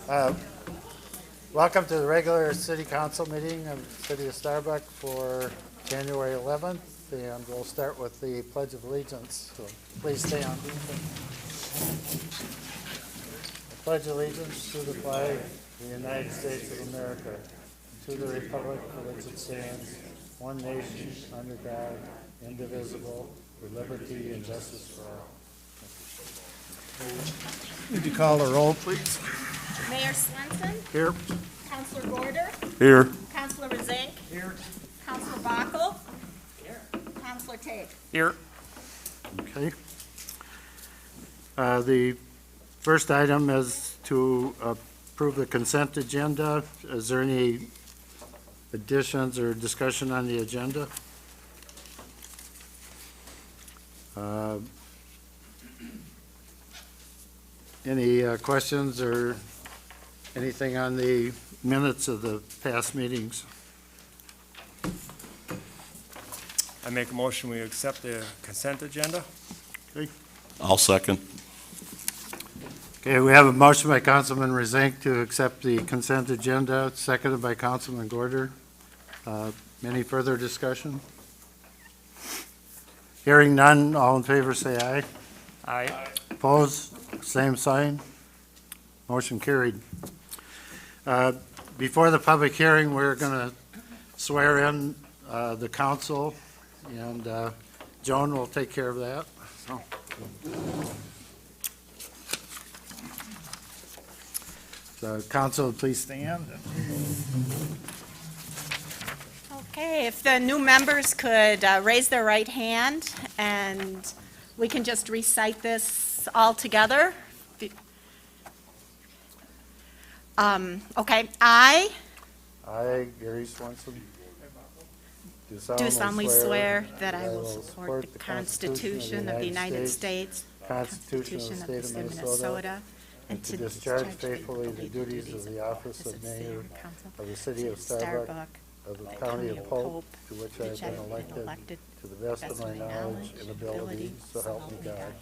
Uh, Welcome to the regular city council meeting of the city of Starbuck for January 11th, and we'll start with the Pledge of Allegiance. So please stand. I pledge allegiance to the flag of the United States of America, to the republic for which it stands, one nation, under God, indivisible, with liberty and justice for all. Would you call the roll, please? Mayor Swenson. Here. Councilor Gorder. Here. Councilor Razink. Here. Councilor Backel. Here. Councilor Tate. Here. Okay. The first item is to approve the consent agenda. Is there any additions or discussion on the agenda? Any questions or anything on the minutes of the past meetings? I make a motion, we accept the consent agenda. I'll second. Okay, we have a motion by Councilman Razink to accept the consent agenda, seconded by Councilman Gorder. Any further discussion? Hearing none, all in favor say aye. Aye. Opposed, same sign. Motion carried. Before the public hearing, we're going to swear in the council, and Joan will take care of that. So. So, council, please stand. Okay, if the new members could raise their right hand, and we can just recite this all together. Okay, I I, Gary Swenson, do solemnly swear that I will support the Constitution of the United States, Constitution of the State of Minnesota, and to discharge faithfully the duties of the office of mayor of the city of Starbuck, of the county of Polk, to which I have been elected to the best of my knowledge and ability, so help me God.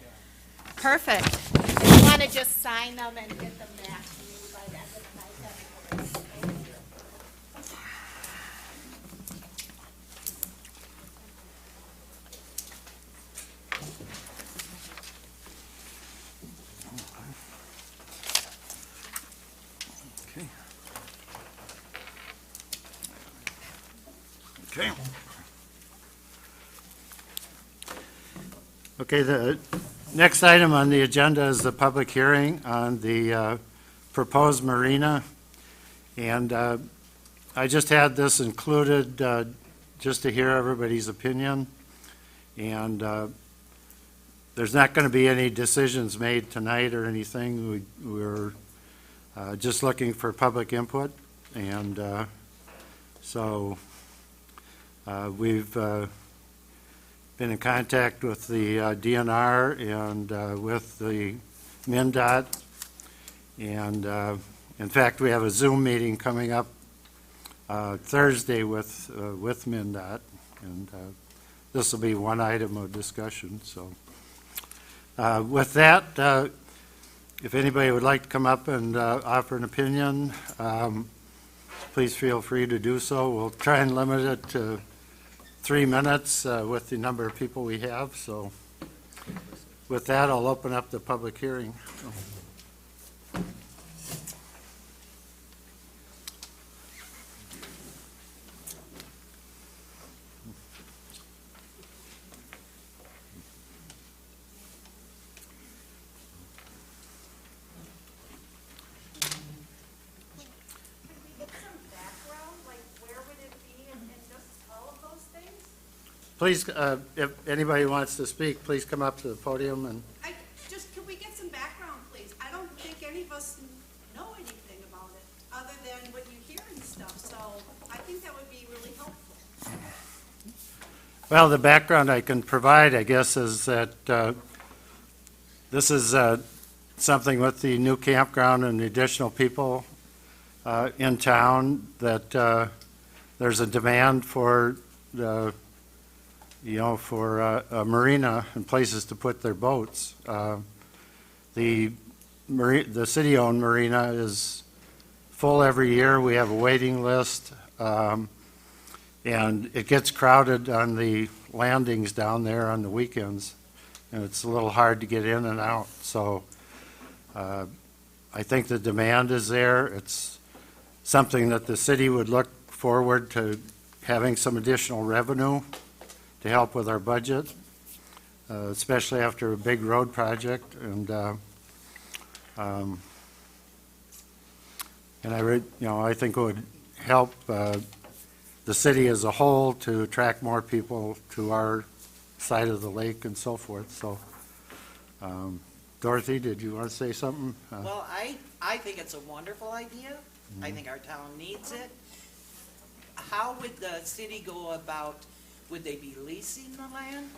Perfect. If you want to just sign them and get them back to me by the end of the night, that'd be great. Okay. Okay, the next item on the agenda is the public hearing on the proposed marina. And I just had this included just to hear everybody's opinion. And there's not going to be any decisions made tonight or anything. We're just looking for public input. And so we've been in contact with the DNR and with the MnDOT. And in fact, we have a Zoom meeting coming up Thursday with MnDOT. And this will be one item of discussion. So with that, if anybody would like to come up and offer an opinion, please feel free to do so. We'll try and limit it to 3 minutes with the number of people we have. So with that, I'll open up the public hearing. Please, if anybody wants to speak, please come up to the podium and. Can we get some background, please? I don't think any of us know anything about it, other than what you hear and stuff, so I think that would be really helpful. Well, the background I can provide, I guess, is that this is something with the new campground and the additional people in town, that there's a demand for the for a marina and places to put their boats. The city-owned marina is full every year. We have a waiting list, and it gets crowded on the landings down there on the weekends, and it's a little hard to get in and out. So I think the demand is there. It's something that the city would look forward to having some additional revenue to help with our budget, especially after a big road project. And I think it would help the city as a whole to attract more people to our side of the lake and so forth. So, Dorothy, did you want to say something? Well, I think it's a wonderful idea. I think our town needs it. How would the city go about, would they be leasing the land?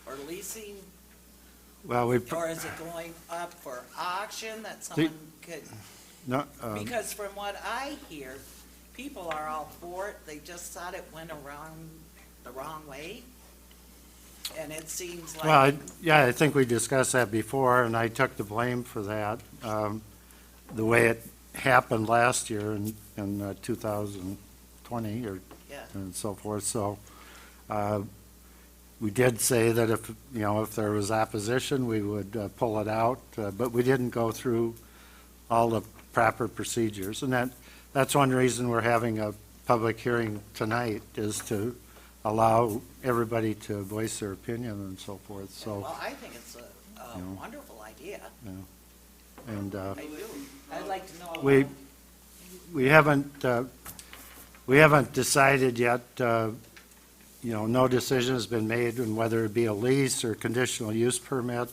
Or leasing, Well, we, or is it going up for auction that someone could? no, Because from what I hear, people are all for it. They just thought it went around the wrong way. And it seems like. well, yeah, I think we discussed that before, and I took the blame for that, the way it happened last year in 2020 or Yeah. and so forth. So we did say that if there was opposition, we would pull it out, but we didn't go through all the proper procedures. And that's one reason we're having a public hearing tonight, is to allow everybody to voice their opinion and so forth. So, Well, I think it's a wonderful idea. and I do. I'd like to know. we haven't decided yet. No decision has been made on whether it be a lease or conditional use permit,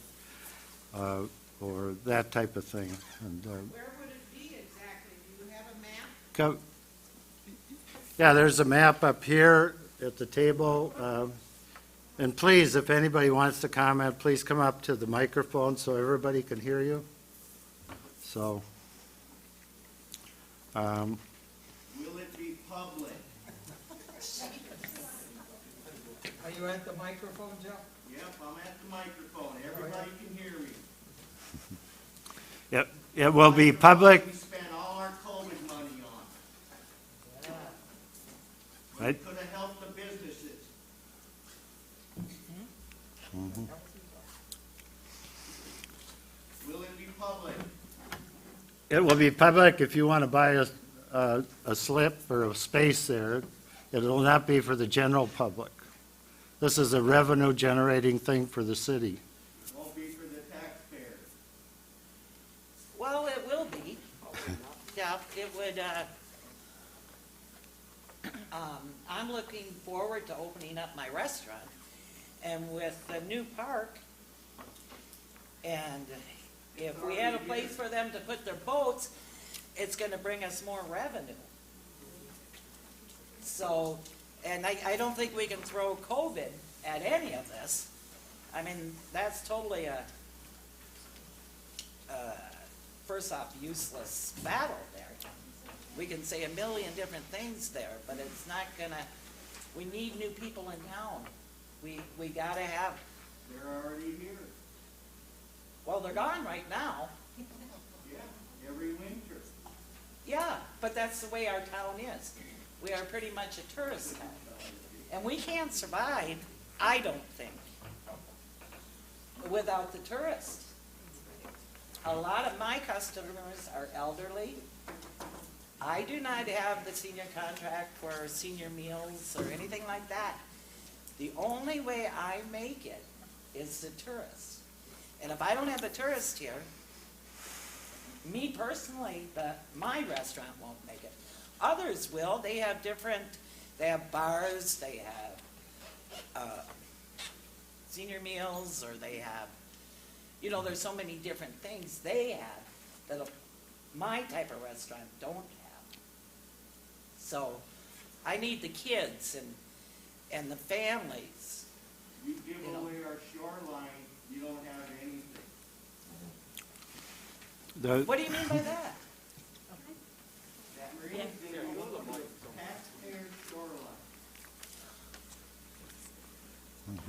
or that type of thing. And Where would it be exactly? Do you have a map? yeah, there's a map up here at the table. And please, if anybody wants to comment, please come up to the microphone so everybody can hear you. So, Will it be public? Are you at the microphone, Joe? Yep, I'm at the microphone. Everybody can hear me. it will be public. We spent all our COVID money on. But Right. it could have helped the businesses. Will it be public? It will be public if you want to buy a slip or a space there. It will not be for the general public. This is a revenue-generating thing for the city. It won't be for the taxpayers. Well, it will be. Yeah, it would, I'm looking forward to opening up my restaurant. And with the new park, and if we had a place for them to put their boats, it's gonna bring us more revenue. So, and I don't think we can throw COVID at any of this. I mean, that's totally a first off, useless battle there. We can say a million different things there, but it's not gonna, we need new people in town. We gotta have, They're already here. well, they're gone right now. Yeah, every winter. Yeah, but that's the way our town is. We are pretty much a tourist town. And we can't survive, I don't think, without the tourists. A lot of my customers are elderly. I do not have the senior contract for senior meals or anything like that. The only way I make it is the tourists. And if I don't have a tourist here, me personally, my restaurant won't make it. Others will. They have bars, they have senior meals, or they have, there's so many different things they have that my type of restaurant don't have. So I need the kids and the families. You give away our shoreline, you don't have anything. What do you mean by that? That means that you look at taxpayer shoreline.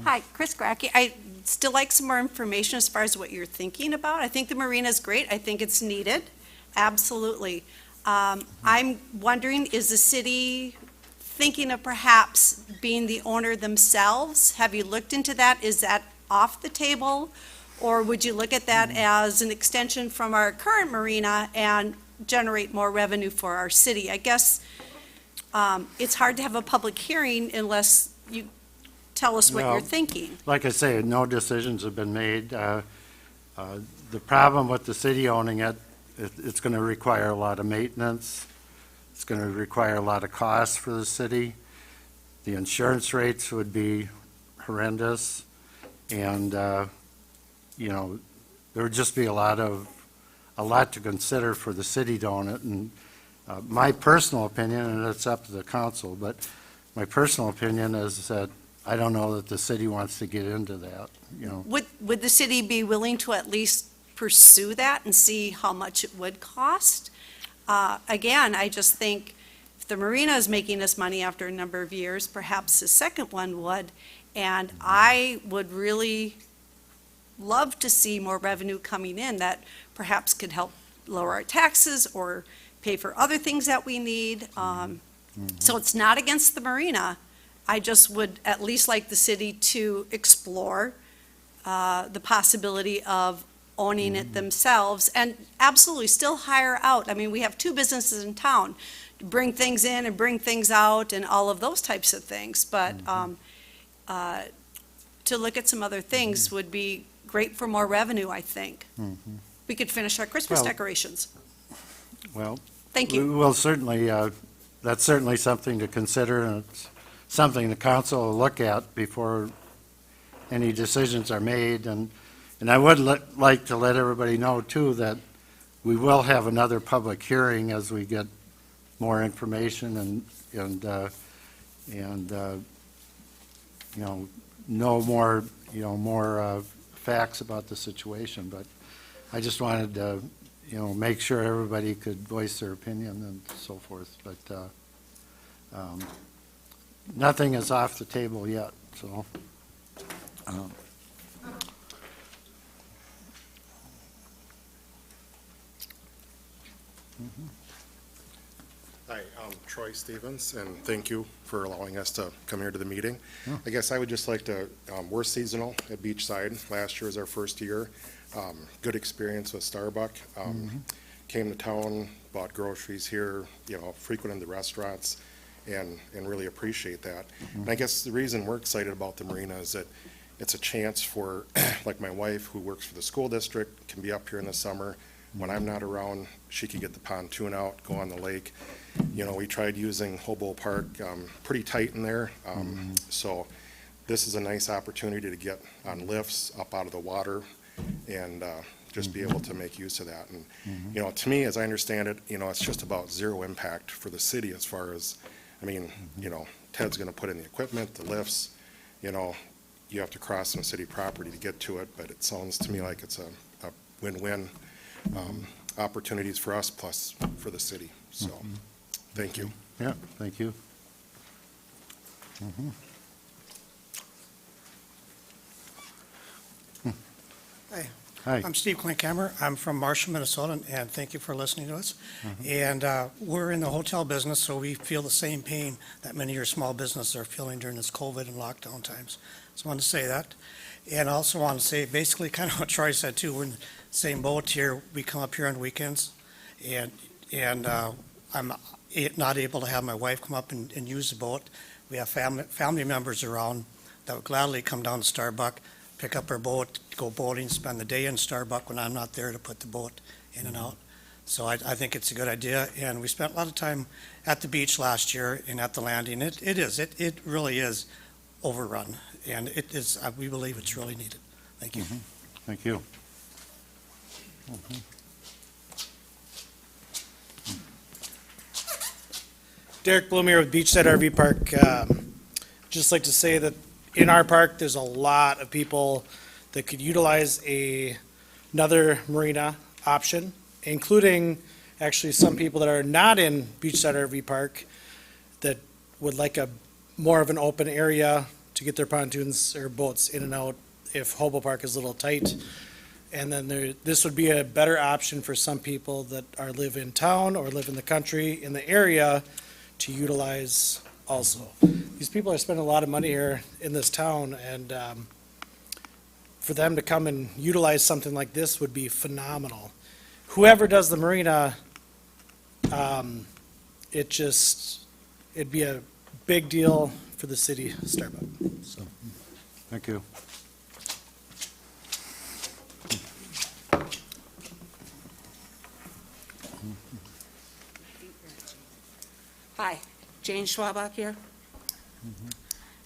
Hi, Chris Gracke. I'd still like some more information as far as what you're thinking about. I think the marina is great. I think it's needed, absolutely. I'm wondering, is the city thinking of perhaps being the owner themselves? Have you looked into that? Is that off the table? Or would you look at that as an extension from our current marina and generate more revenue for our city? I guess it's hard to have a public hearing unless you tell us what you're Well, thinking. Like I say, no decisions have been made. The problem with the city owning it, it's going to require a lot of maintenance. It's going to require a lot of costs for the city. The insurance rates would be horrendous. And, there would just be a lot to consider for the city to own it. And my personal opinion, and it's up to the council, but my personal opinion is that I don't know that the city wants to get into that, Would the city be willing to at least pursue that and see how much it would cost? Again, I just think if the marina is making us money after a number of years, perhaps the second one would. And I would really love to see more revenue coming in that perhaps could help lower our taxes or pay for other things that we need. So it's not against the marina. I just would at least like the city to explore the possibility of owning it themselves and absolutely still hire out. I mean, we have two businesses in town, bring things in and bring things out and all of those types of things. But to look at some other things would be great for more revenue, I think. We could finish our Christmas Well- decorations. well, Thank we you. will certainly, that's certainly something to consider, and it's something the council will look at before any decisions are made. And I would like to let everybody know, too, that we will have another public hearing as we get more information and know more, more facts about the situation. But I just wanted to, make sure everybody could voice their opinion and so forth. But nothing is off the table yet, so. Hi, I'm Troy Stevens, and thank you for allowing us to come here to the meeting. I guess I would just like to, we're seasonal at Beachside. Last year was our first year. Good experience with Starbuck. Came to town, bought groceries here, frequented the restaurants, and really appreciate that. And I guess the reason we're excited about the marina is that it's a chance for, like my wife, who works for the school district, can be up here in the summer. When I'm not around, she can get the pontoon out, go on the lake. We tried using Hobo Park, pretty tight in there. So this is a nice opportunity to get on lifts up out of the water and just be able to make use of that. And, to me, as I understand it, it's just about zero impact for the city as far as, Ted's going to put in the equipment, the lifts, you have to cross some city property to get to it, but it sounds to me like it's a win-win opportunities for us plus for the city. So, thank you. Yeah, thank you. Hi. Hi. I'm Steve Klinkhammer. I'm from Marshall, Minnesota, and thank you for listening to us. And we're in the hotel business, so we feel the same pain that many of your small businesses are feeling during this COVID and lockdown times. So I wanted to say that. And I also want to say, basically, kind of what Troy said, too, we're in the same boat here. We come up here on weekends, and I'm not able to have my wife come up and use the boat. We have family members around that would gladly come down to Starbuck, pick up our boat, go boating, spend the day in Starbuck when I'm not there to put the boat in and out. So I think it's a good idea, and we spent a lot of time at the beach last year and at the landing. It really is overrun, and it is, we believe it's really needed. Thank you. Thank you. Derek Bloom here with Beachside RV Park. Just like to say that in our park, there's a lot of people that could utilize another marina option, including actually some people that are not in Beachside RV Park that would like a more of an open area to get their pontoons or boats in and out if Hobo Park is a little tight. And then this would be a better option for some people that live in town or live in the country, in the area, to utilize also. These people are spending a lot of money here in this town, and for them to come and utilize something like this would be phenomenal. Whoever does the marina, it'd be a big deal for the city of Starbuck. So. Thank you. Hi, Jane Schwabach here.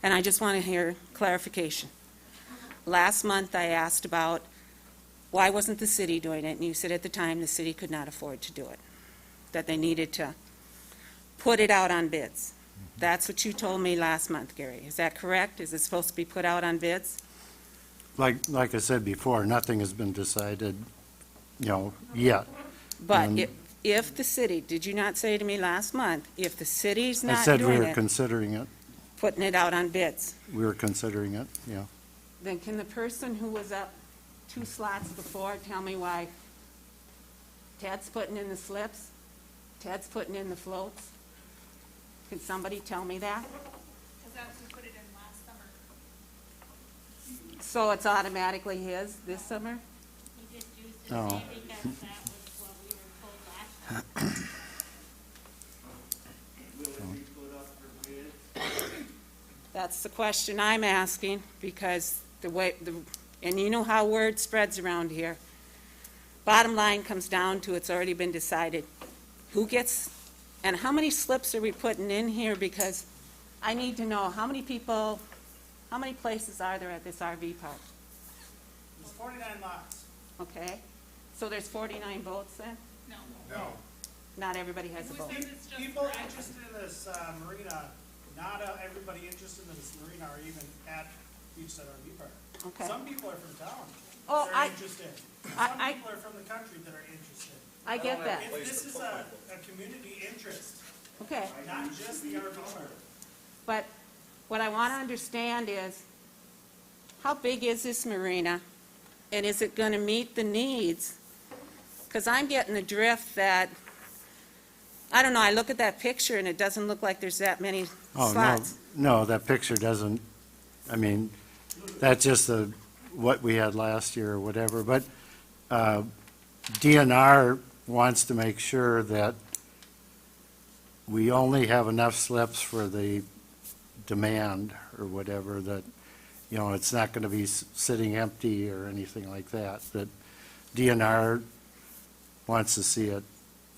And I just want to hear clarification. Last month, I asked about why wasn't the city doing it, and you said at the time the city could not afford to do it, that they needed to put it out on bids. That's what you told me last month, Gary. Is that correct? Is it supposed to be put out on bids? Like I said before, nothing has been decided, yet. But if the city, did you not say to me last month, if the city's I not said we doing were it, considering it. putting it out on bids, We were considering it, yeah. then can the person who was up 2 slots before tell me why Ted's putting in the slips, Ted's putting in the floats? Can somebody tell me that? Because that's who put it in last summer. So it's automatically his this summer? We just used his Oh. name because that was what we were told last time. Will it be put up for bid? That's the question I'm asking, because and you know how word spreads around here. Bottom line comes down to it's already been decided. Who gets, and how many slips are we putting in here? Because I need to know how many people, how many places are there at this RV park? There's 49 lots. Okay, so there's 49 boats then? No. Not everybody has a boat. People interested in this marina, not everybody interested in this marina are even at Beachside RV Park. Okay. Some people are from town Oh, that are interested. Some I- people are from the country that are interested. I get that. This is a community interest, Okay. not just the RV park. But what I want to understand is, how big is this marina? And is it going to meet the needs? Because I'm getting the drift that, I don't know, I look at that picture and it doesn't look like there's that many Oh, slots. no, that picture doesn't, that's just what we had last year or whatever, but DNR wants to make sure that we only have enough slips for the demand or whatever, that, it's not going to be sitting empty or anything like that, that DNR wants to see it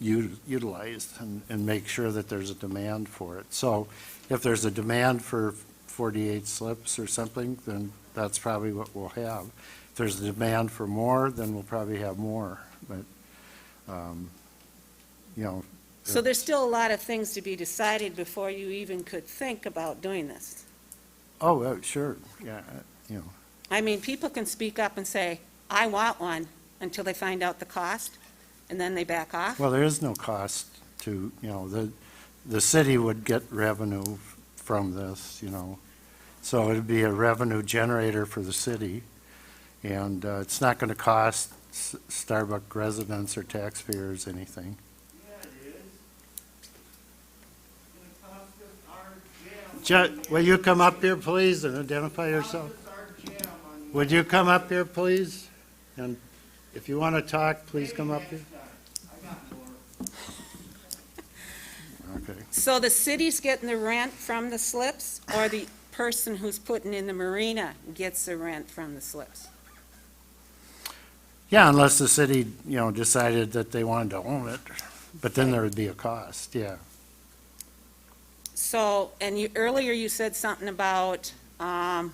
utilized and make sure that there's a demand for it. So if there's a demand for 48 slips or something, then that's probably what we'll have. If there's a demand for more, then we'll probably have more, but, So there's still a lot of things to be decided before you even could think about doing this. Oh, sure, yeah, I mean, people can speak up and say, I want one, until they find out the cost, and then they back off. well, there is no cost to, the city would get revenue from this, so it'd be a revenue generator for the city, and it's not going to cost Starbuck residents or taxpayers anything. Yeah, it is. It's gonna cost us our jam. Will you come up here, please, and identify yourself? Cost us our jam on Would you come up here, please? And if you want to talk, please come up here. I got more. Okay. So the city's getting the rent from the slips, or the person who's putting in the marina gets the rent from the slips? Yeah, unless the city, decided that they wanted to own it, but then there would be a cost, yeah. So, and earlier you said something about a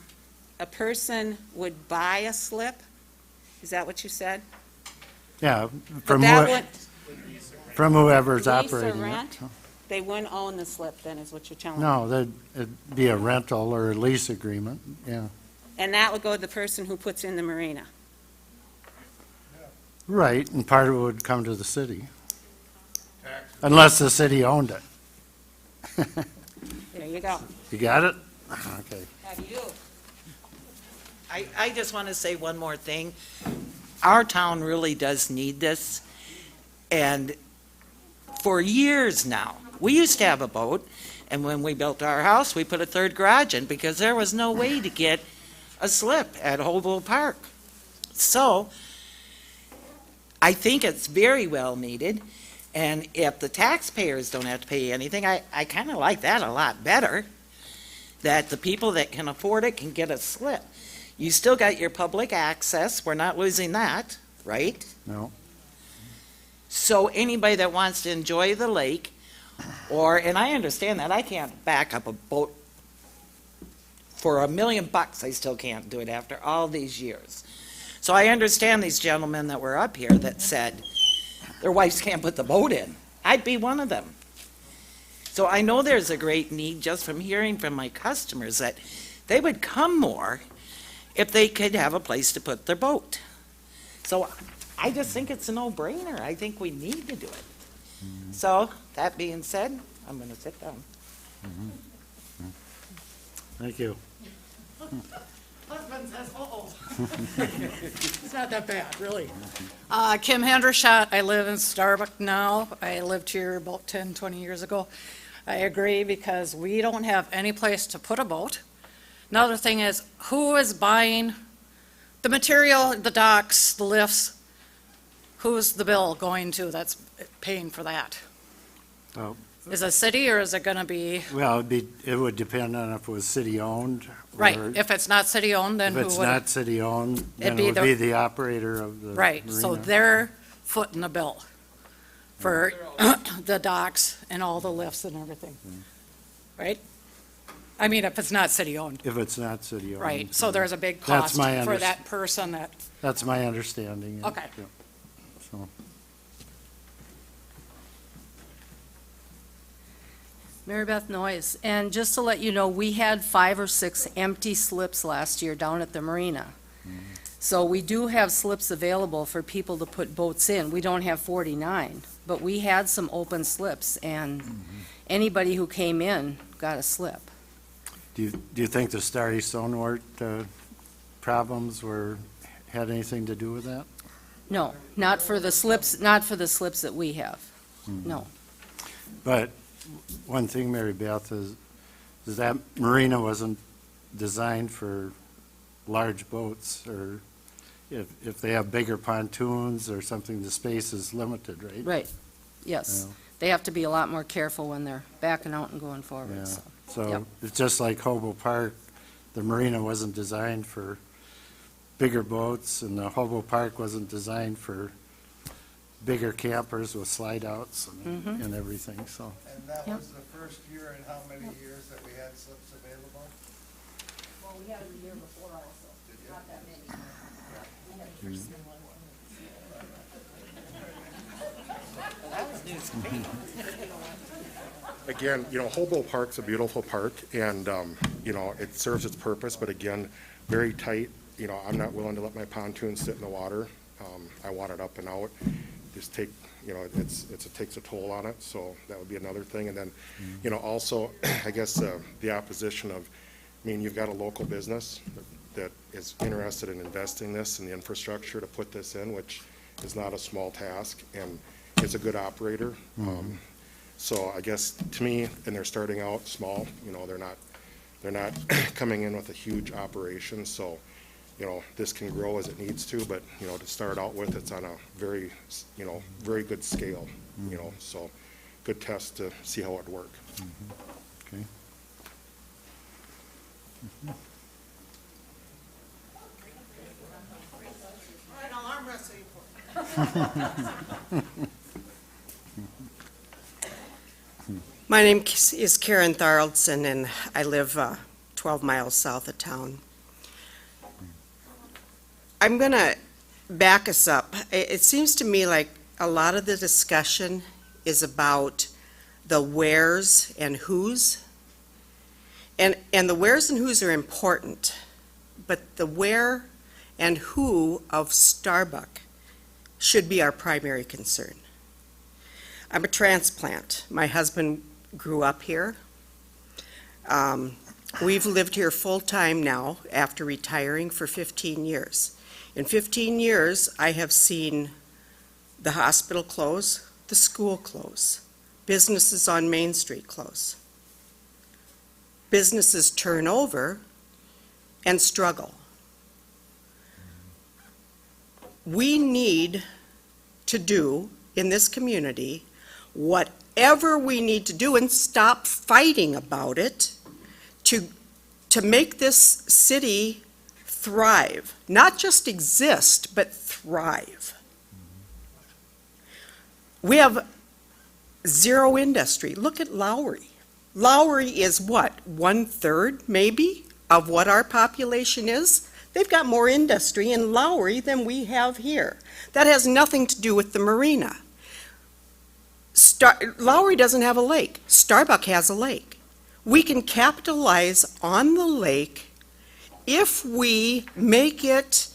person would buy a slip? Is that what you said? Yeah, But that would from whoever's lease or operating it. rent? They wouldn't own the slip then, is what you're telling me? No, it'd be a rental or a lease agreement, yeah. And that would go to the person who puts in the marina? Right, and part of it would come to the city. Unless the city owned it. There you go. You got it? Okay. Have you? I just want to say one more thing. our town really does need this. And for years now, we used to have a boat, and when we built our house, we put a third garage in because there was no way to get a slip at Hobo Park. So I think it's very well needed, and if the taxpayers don't have to pay anything, I kind of like that a lot better, that the people that can afford it can get a slip. You still got your public access, we're not losing that, right? No. So anybody that wants to enjoy the lake, and I understand that, I can't back up a boat for $1 million, I still can't do it after all these years. So I understand these gentlemen that were up here that said their wives can't put the boat in. I'd be one of them. So I know there's a great need just from hearing from my customers that they would come more if they could have a place to put their boat. So I just think it's a no-brainer. I think we need to do it. So that being said, I'm going to sit down. Thank you. Husband says, uh-oh. It's not that bad, really. Kim Hendershot, I live in Starbuck now. I lived here about 10, 20 years ago. I agree because we don't have any place to put a boat. Another thing is, who is buying the material, the docks, the lifts? Who's the bill going to that's paying for that? Oh. Is it city or is it gonna be, Well, it would depend on if it was city-owned. right, or if it's not city-owned, then If who it's would? not city-owned, then be it would the- be the operator of the Right, so marina. they're footing the bill for the docks and all the lifts and everything, right? I mean, if it's not city-owned, If it's not city-owned. right, so there's a big That's cost my for that person that, That's my understanding. yeah, Okay. yeah. So, Mary Beth Noyes, and just to let you know, we had 5 or 6 empty slips last year down at the marina. So we do have slips available for people to put boats in. We don't have 49, but we had some open slips, and anybody who came in got a slip. Do you think the Starry Stonewort problems had anything to do with that? No, not for the slips that we have, no. But one thing, Mary Beth, is that marina wasn't designed for large boats, or if they have bigger pontoons or something, the space is limited, right? Right, yes. Yeah. They have to be a lot more careful when they're backing out and going Yeah. forward, so. So Yep. it's just like Hobo Park, the marina wasn't designed for bigger boats, and the Hobo Park wasn't designed for bigger campers with slide outs and everything, so. And that Yep. was the first year in how many years that we had slips available? Well, we had it the year before also, not that many. That was news to me. Again, Hobo Park's a beautiful park, and, it serves its purpose, but again, very tight. I'm not willing to let my pontoon sit in the water. I want it up and out. Just take, it takes a toll on it, so that would be another thing. And then, also, I guess, the opposition of, you've got a local business that is interested in investing this in the infrastructure to put this in, which is not a small task, and is a good operator. So I guess, to me, and they're starting out small, they're not coming in with a huge operation, so, this can grow as it needs to, but, to start out with, it's on a very, very good scale, so good test to see how it work. Okay. All right, I'll arm wrestle you for it. My name is Karen Tharaldson, and I live 12 miles south of town. I'm going to back us up. It seems to me like a lot of the discussion is about the wheres and whos. And the wheres and whos are important, but the where and who of Starbuck should be our primary concern. I'm a transplant. My husband grew up here. We've lived here full-time now after retiring for 15 years. In 15 years, I have seen the hospital close, the school close, businesses on Main Street close, businesses turn over and struggle. We need to do in this community whatever we need to do and stop fighting about it to make this city thrive, not just exist, but thrive. We have zero industry. Look at Lowry. Lowry is what, 1/3 maybe of what our population is? They've got more industry in Lowry than we have here. That has nothing to do with the marina. Lowry doesn't have a lake. Starbuck has a lake. We can capitalize on the lake if we make it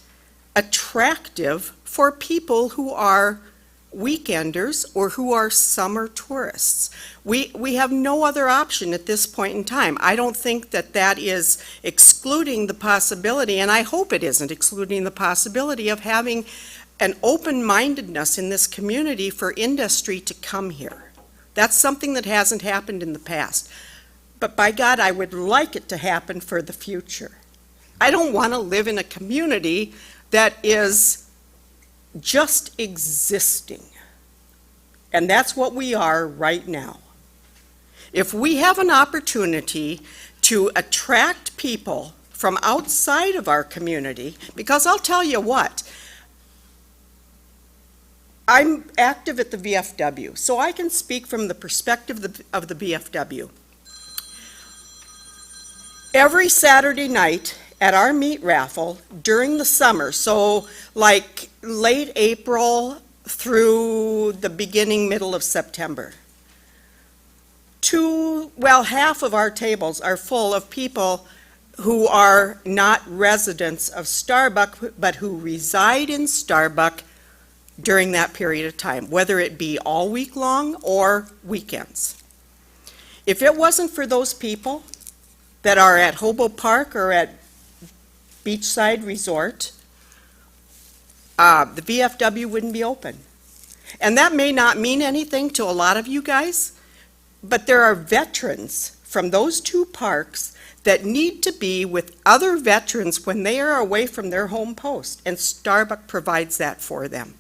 attractive for people who are weekenders or who are summer tourists. We have no other option at this point in time. I don't think that that is excluding the possibility, and I hope it isn't excluding the possibility of having an open-mindedness in this community for industry to come here. That's something that hasn't happened in the past. But by God, I would like it to happen for the future. I don't want to live in a community that is just existing. And that's what we are right now. If we have an opportunity to attract people from outside of our community, because I'll tell you what, I'm active at the VFW, so I can speak from the perspective of the VFW. Every Saturday night at our meat raffle during the summer, so like late April through the middle of September, half of our tables are full of people who are not residents of Starbuck, but who reside in Starbuck during that period of time, whether it be all week long or weekends. If it wasn't for those people that are at Hobo Park or at Beachside Resort, the VFW wouldn't be open. And that may not mean anything to a lot of you guys, but there are veterans from those two parks that need to be with other veterans when they are away from their home post, and Starbuck provides that for them.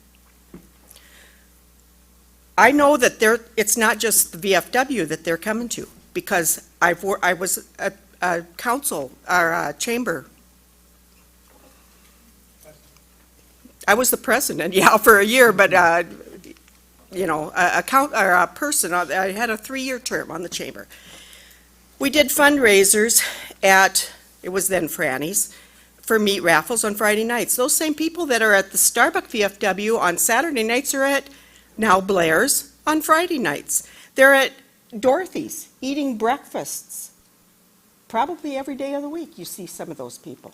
I know that it's not just the VFW that they're coming to, because I was a council, or a chamber. I was the president, for a year, but, a person, I had a 3-year term on the chamber. We did fundraisers it was then Franny's, for meat raffles on Friday nights. Those same people that are at the Starbuck VFW on Saturday nights are at now Blair's on Friday nights. They're at Dorothy's eating breakfasts. Probably every day of the week you see some of those people.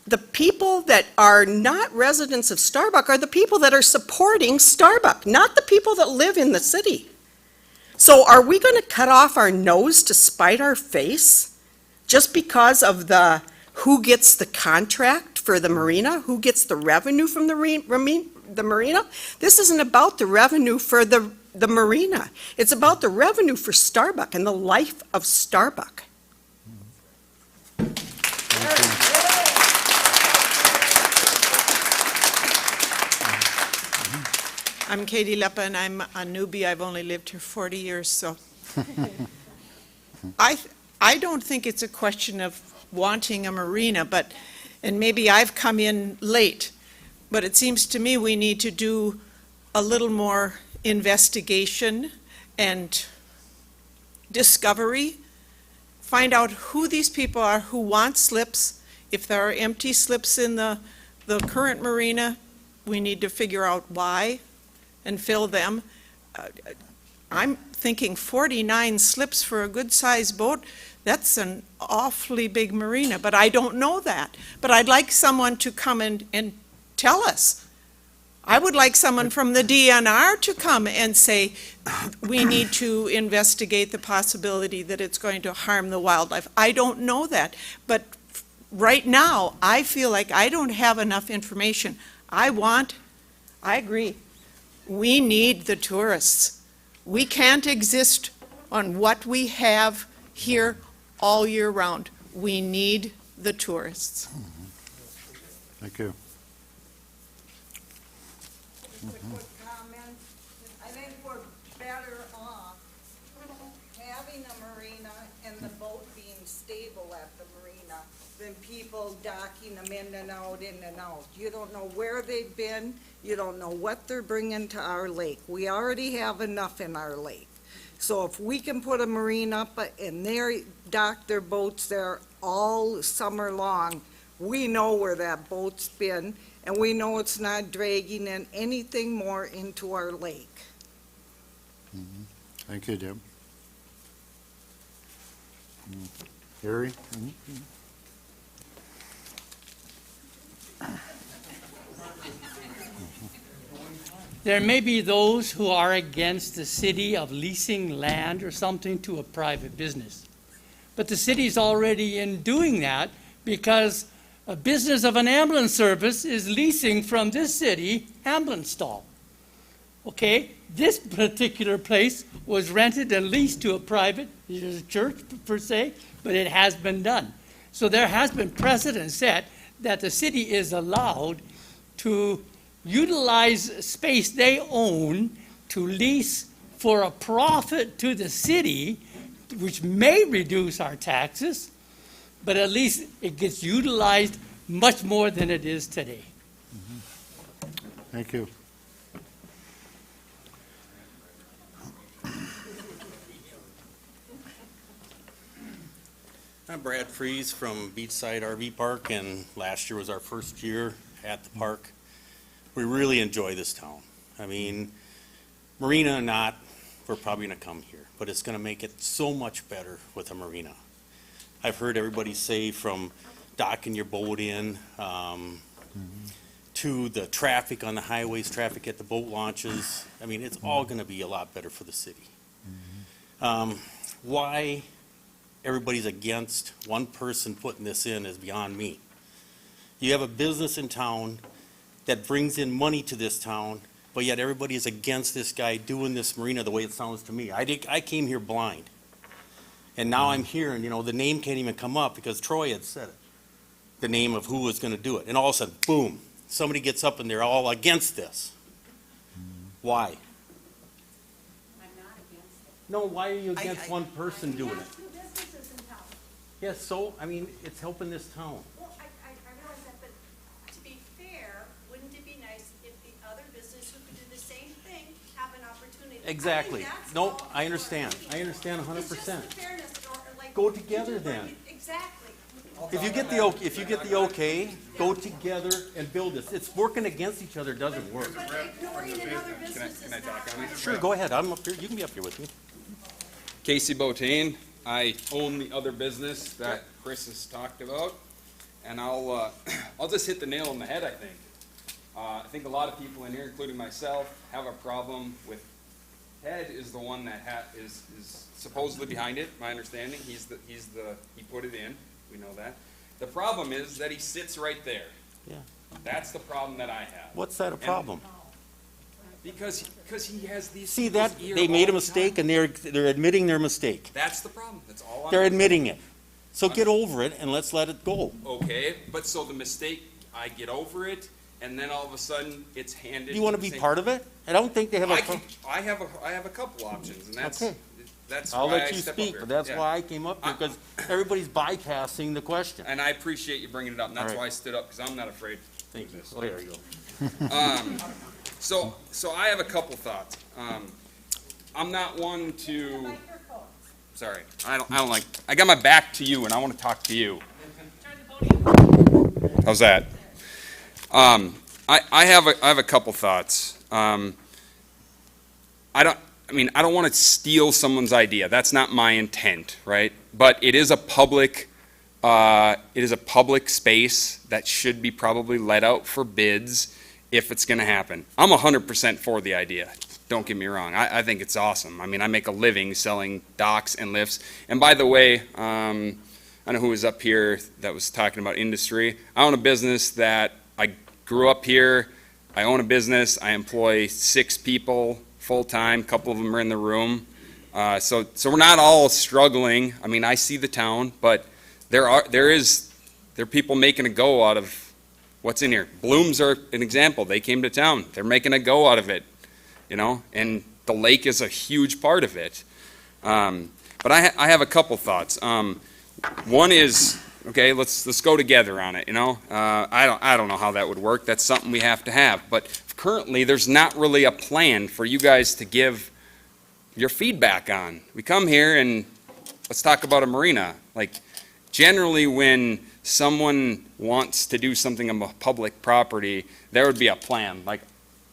The people that are not residents of Starbuck are the people that are supporting Starbuck, not the people that live in the city. So are we going to cut off our nose to spite our face just because of who gets the contract for the marina, who gets the revenue from the marina? This isn't about the revenue for the marina. It's about the revenue for Starbuck and the life of Starbuck. I'm Katie Leppa, and I'm a newbie. I've only lived here 40 years, so. I don't think it's a question of wanting a marina, and maybe I've come in late, but it seems to me we need to do a little more investigation and discovery. Find out who these people are who want slips. If there are empty slips in the current marina, we need to figure out why and fill them. I'm thinking 49 slips for a good-sized boat. That's an awfully big marina, but I don't know that. But I'd like someone to come and tell us. I would like someone from the DNR to come and say, we need to investigate the possibility that it's going to harm the wildlife. I don't know that, but right now, I feel like I don't have enough information. I agree, we need the tourists. We can't exist on what we have here all year round. We need the tourists. Thank you. Just a quick comment. I think we're better off having a marina and the boat being stable at the marina than people docking them in and out, in and out. You don't know where they've been, you don't know what they're bringing to our lake. We already have enough in our lake. So if we can put a marina up and they dock their boats there all summer long, we know where that boat's been, and we know it's not dragging in anything more into our lake. Thank you, Deb. Harry? There may be those who are against the city of leasing land or something to a private business. But the city's already in doing that because a business of an ambulance service is leasing from this city ambulance stall. Okay, this particular place was rented and leased to a private church per se, but it has been done. So there has been precedent set that the city is allowed to utilize space they own to lease for a profit to the city, which may reduce our taxes, but at least it gets utilized much more than it is today. Thank you. I'm Brad Freeze from Beachside RV Park, and last year was our first year at the park. We really enjoy this town. I mean, marina or not, we're probably gonna come here, but it's gonna make it so much better with a marina. I've heard everybody say from docking your boat in, to the traffic on the highways, traffic at the boat launches. I mean, it's all gonna be a lot better for the city. Why everybody's against one person putting this in is beyond me. You have a business in town that brings in money to this town, but yet everybody is against this guy doing this marina the way it sounds to me. I came here blind. And now I'm here, and the name can't even come up because Troy had said it. The name of who was gonna do it. And all of a sudden, boom, somebody gets up and they're all against this. Why? I'm not against it. No, why are you against one person doing it? We have 2 businesses in town. Yes, so, I mean, it's helping this town. Well, I realize that, but to be fair, wouldn't it be nice if the other business who could do the same thing have an opportunity? Exactly. I think that's No, all I we're understand. looking I understand for. 100%. It's just the fairness, or like. Go together then. Exactly. If you get the okay, go together and build this. It's working against each other doesn't work. But ignoring another business is not. Sure, go ahead. I'm up here. You can be up here with me. Casey Botain. I own the other business that Chris has talked about, and I'll just hit the nail on the head, I think. I think a lot of people in here, including myself, have a problem with Ted is the one that is supposedly behind it, my understanding. He put it in, we know that. The problem is that he sits right there. Yeah. That's the problem that I have. What's that a problem? Because he has these. See that, people's ear they made a all the mistake time. and they're admitting their mistake. That's the problem, that's all I'm. They're admitting it. So get over it and let's let it go. Okay, but so the mistake, I get over it, and then all of a sudden, it's handed. Do you want to the be same- part of it? I don't think they have a. I have a couple options, and that's, Okay. that's I'll why I let you step up speak, here. but that's Yeah. why I came up here, because everybody's bypassing the question. And I appreciate you bringing it up, and that's All right. why I stood up, because I'm not afraid. Thank you. Oh, there you go. So I have a couple thoughts. I'm not one to, sorry, I don't like, I got my back to you, and I want to talk to you. How's that? I have a couple thoughts. I don't want to steal someone's idea. That's not my intent, right? But it is a public space that should be probably let out for bids if it's going to happen. I'm 100% for the idea. Don't get me wrong. I think it's awesome. I mean, I make a living selling docks and lifts. And by the way, I don't know who was up here that was talking about industry. I own a business that I grew up here. I own a business. I employ 6 people full-time. A couple of them are in the room. So we're not all struggling. I mean, I see the town, but there are people making a go out of what's in here. Blooms are an example. They came to town. They're making a go out of it, you know, and the lake is a huge part of it. But I have a couple thoughts. One is, okay, let's go together on it, you know. I don't know how that would work. That's something we have to have. But currently, there's not really a plan for you guys to give your feedback on. We come here and let's talk about a marina. Like, generally when someone wants to do something on public property, there would be a plan, like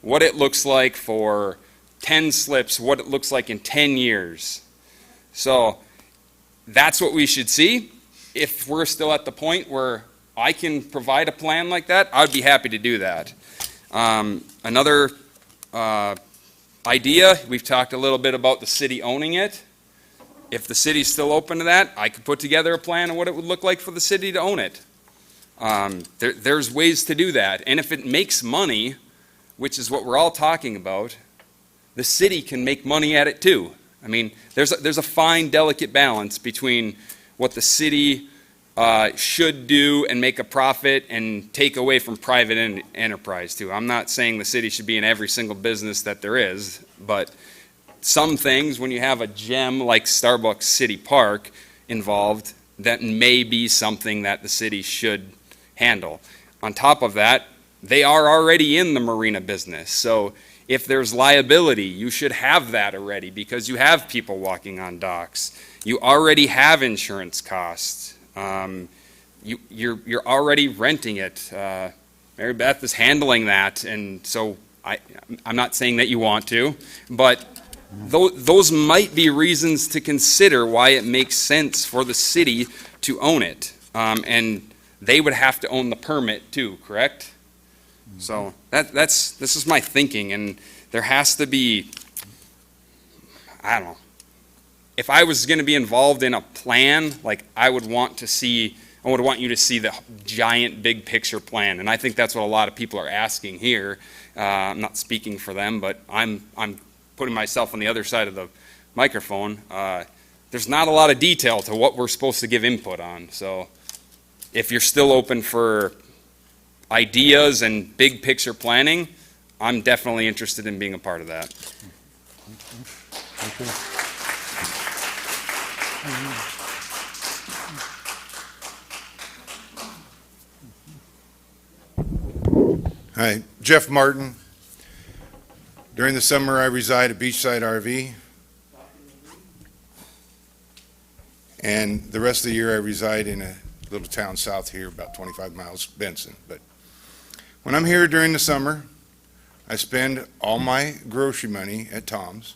what it looks like for 10 slips, what it looks like in 10 years. So that's what we should see. If we're still at the point where I can provide a plan like that, I'd be happy to do that. Another idea, we've talked a little bit about the city owning it. If the city's still open to that, I could put together a plan of what it would look like for the city to own it. There's ways to do that. And if it makes money, which is what we're all talking about, the city can make money at it too. I mean, there's a fine, delicate balance between what the city should do and make a profit and take away from private enterprise too. I'm not saying the city should be in every single business that there is, but some things, when you have a gem like Starbucks City Park involved, that may be something that the city should handle. On top of that, they are already in the marina business, so if there's liability, you should have that already because you have people walking on docks. You already have insurance costs. You're already renting it. Mary Beth is handling that, and so I'm not saying that you want to, but those might be reasons to consider why it makes sense for the city to own it. And they would have to own the permit too, correct? So this is my thinking, and there has to be, I don't know. If I was going to be involved in a plan, like I would want you to see the giant big picture plan, and I think that's what a lot of people are asking here. I'm not speaking for them, but I'm putting myself on the other side of the microphone. There's not a lot of detail to what we're supposed to give input on, so if you're still open for ideas and big picture planning, I'm definitely interested in being a part of that. Hi, Jeff Martin. During the summer, I reside at Beachside RV. And the rest of the year, I reside in a little town south here, about 25 miles, Benson. But when I'm here during the summer, I spend all my grocery money at Tom's.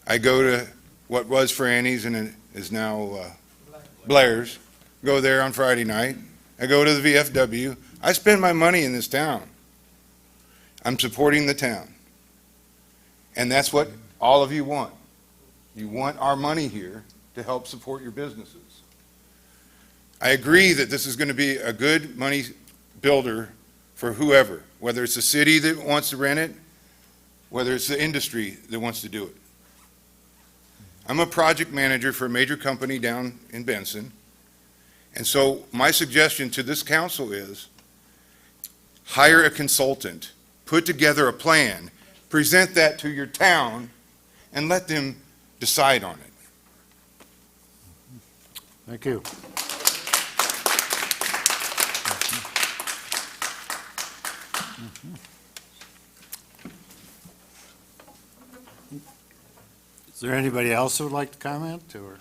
I go to what was Franny's and is now Blair's. Go there on Friday night. I go to the VFW. I spend my money in this town. I'm supporting the town. And that's what all of you want. You want our money here to help support your businesses. I agree that this is going to be a good money builder for whoever, whether it's the city that wants to rent it, whether it's the industry that wants to do it. I'm a project manager for a major company down in Benson, and so my suggestion to this council is hire a consultant, put together a plan, present that to your town, and let them decide on it. Thank you. Is there anybody else who would like to comment, or?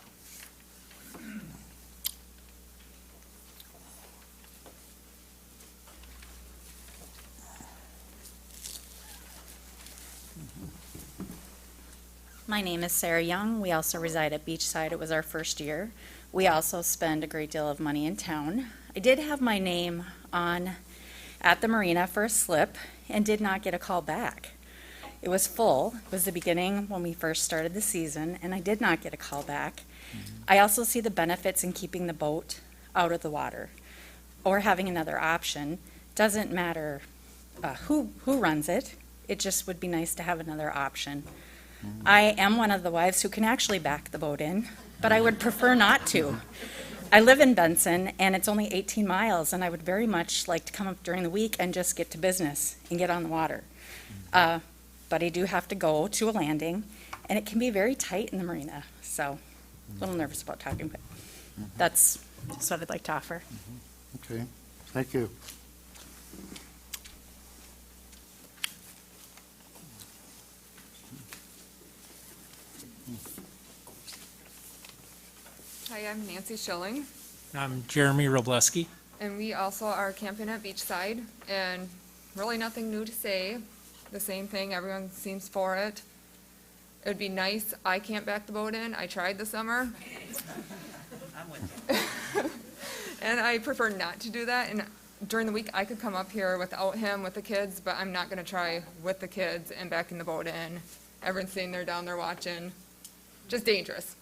My name is Sarah Young. We also reside at Beachside. It was our first year. We also spend a great deal of money in town. I did have my name on at the marina for a slip and did not get a call back. It was full. It was the beginning when we first started the season, and I did not get a call back. I also see the benefits in keeping the boat out of the water or having another option. Doesn't matter who runs it. It just would be nice to have another option. I am one of the wives who can actually back the boat in, but I would prefer not to. I live in Benson, and it's only 18 miles, and I would very much like to come up during the week and just get to business and get on the water. But I do have to go to a landing, and it can be very tight in the marina, so a little nervous about talking, but that's what I'd like to offer. Okay, thank you. Hi, I'm Nancy Schilling, I'm Jeremy Robleski. and we also are camping at Beachside, and really nothing new to say. The same thing, everyone seems for it. It would be nice, I can't back the boat in, I tried this summer. I'm with you. And I prefer not to do that, and during the week, I could come up here without him, with the kids, but I'm not gonna try with the kids and backing the boat in. Everyone's sitting there down there watching, just dangerous.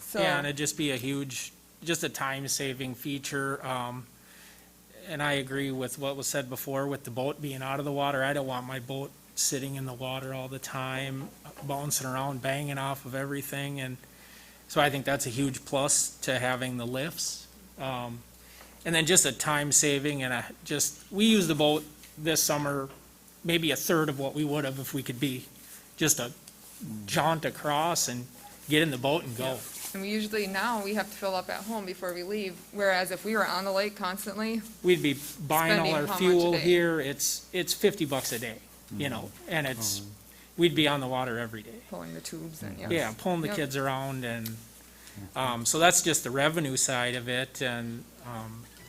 So. Yeah, and it'd just be a huge, just a time-saving feature. And I agree with what was said before with the boat being out of the water. I don't want my boat sitting in the water all the time, bouncing around, banging off of everything. And so I think that's a huge plus to having the lifts. And then just a time saving and we use the boat this summer, maybe a third of what we would have if we could be just a jaunt across and get in the boat and go. And we usually, now, we have to fill up at home before we leave, whereas if we were on the lake constantly, We'd be buying all Spending our how much a fuel day? here. It's $50 a day, you know, and we'd be on the water every day. pulling the tubes and, Yeah, pulling the Yep. kids around and, so that's just the revenue side of it. And,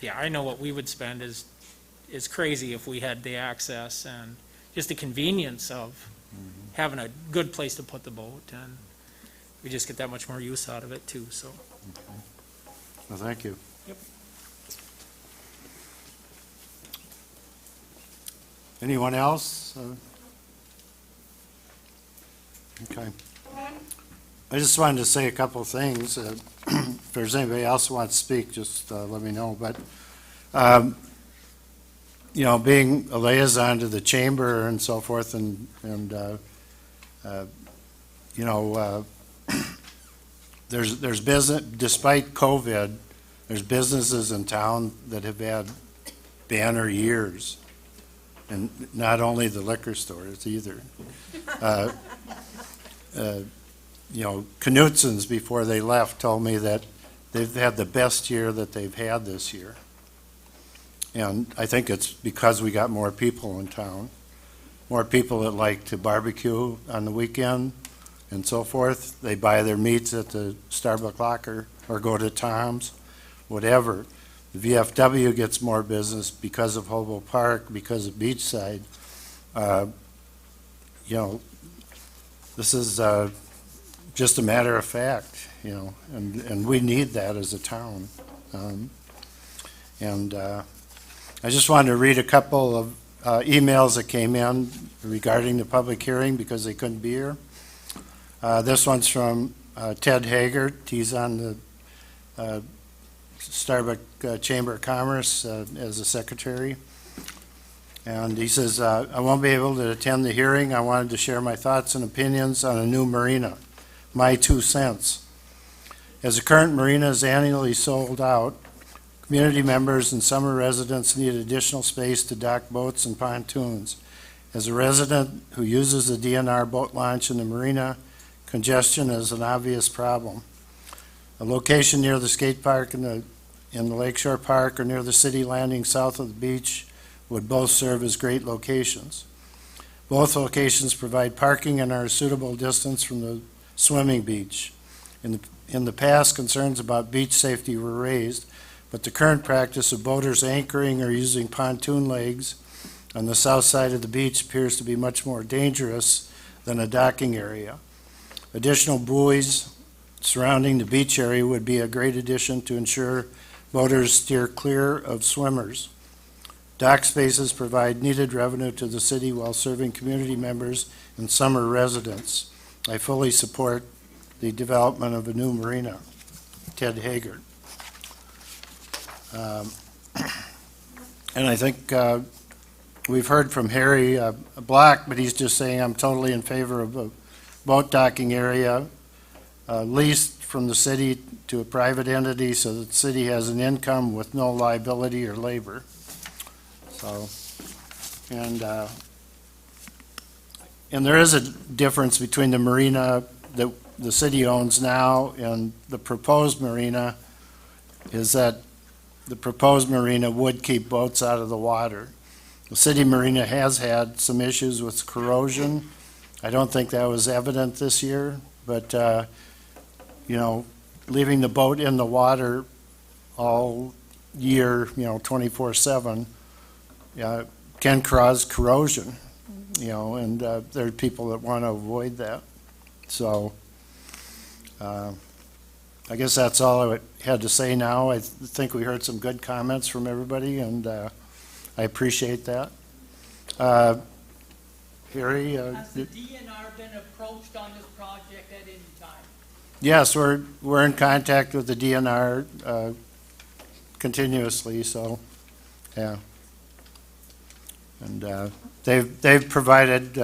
yeah, I know what we would spend is crazy if we had the access and just the convenience of having a good place to put the boat, and we just get that much more use out of it too, so. Well, thank you. Yep. Anyone else? Okay. I just wanted to say a couple of things. If there's anybody else who wants to speak, just let me know. But, you know, being a liaison to the chamber and so forth, and you know, there's business, despite COVID, there's businesses in town that have had banner years. And not only the liquor stores either. You know, Knutson's, before they left, told me that they've had the best year that they've had this year. And I think it's because we got more people in town, more people that like to barbecue on the weekend and so forth. They buy their meats at the Starbucks Locker or go to Tom's, whatever. The VFW gets more business because of Hobo Park, because of Beachside. You know, this is just a matter of fact, you know, and we need that as a town. I just wanted to read a couple of emails that came in regarding the public hearing because they couldn't be here. This one's from Ted Haggart. He's on the Starbuck Chamber of Commerce as a secretary. And he says, I won't be able to attend the hearing. I wanted to share my thoughts and opinions on a new marina, my 2 cents. As the current marina is annually sold out, community members and summer residents need additional space to dock boats and pontoons. As a resident who uses the DNR boat launch in the marina, congestion is an obvious problem. A location near the skate park in the Lakeshore Park or near the city landing south of the beach would both serve as great locations. Both locations provide parking and are a suitable distance from the swimming beach. In the past, concerns about beach safety were raised, but the current practice of boaters anchoring or using pontoon legs on the south side of the beach appears to be much more dangerous than a docking area. Additional buoys surrounding the beach area would be a great addition to ensure boaters steer clear of swimmers. Dock spaces provide needed revenue to the city while serving community members and summer residents. I fully support the development of a new marina. Ted Haggard. And I think we've heard from Harry Block, but he's just saying, I'm totally in favor of a boat docking area leased from the city to a private entity so that the city has an income with no liability or labor. So, and there is a difference between the marina that the city owns now and the proposed marina, is that the proposed marina would keep boats out of the water. The city marina has had some issues with corrosion. I don't think that was evident this year, but, you know, leaving the boat in the water all year, 24/7, can cause corrosion, and there are people that want to avoid that. So, I guess that's all I had to say now. I think we heard some good comments from everybody, and I appreciate that. Harry? Has the DNR been approached on this project at any time? Yes, we're in contact with the DNR continuously, so, yeah. And they've provided,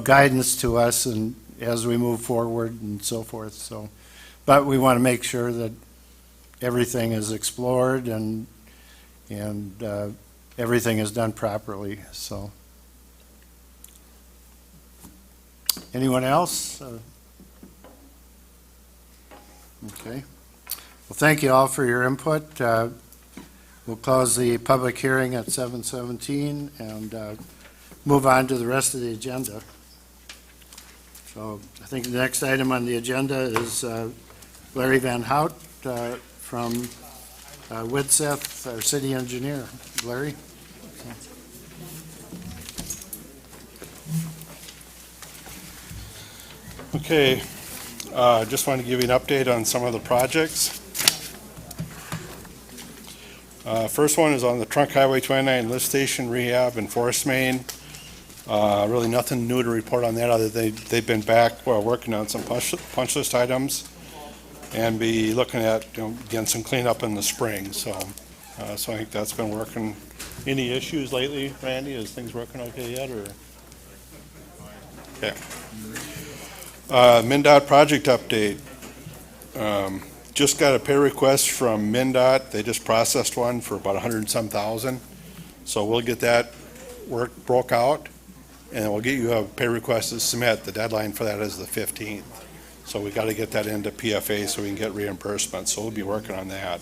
guidance to us and as we move forward and so forth, so. But we want to make sure that everything is explored and everything is done properly, so. Anyone else? Okay. Well, thank you all for your input. We'll close the public hearing at 7:17 and move on to the rest of the agenda. So I think the next item on the agenda is Larry Van Hout from Widseth, our city engineer. Larry? Okay, just wanted to give you an update on some of the projects. First one is on the Trunk Highway 29 lift station rehab in Forest Main. Really nothing new to report on that, other than they've been back working on some punch list items and be looking at, getting some cleanup in the spring. So I think that's been working. Any issues lately, Randy? Is things working okay yet, or? Okay. MnDOT project update. Just got a pay request from MnDOT. They just processed one for about 100 and some thousand. So we'll get that work broke out, and we'll get you a pay request to submit. The deadline for that is the 15th. So we got to get that into PFA so we can get reimbursement. So we'll be working on that.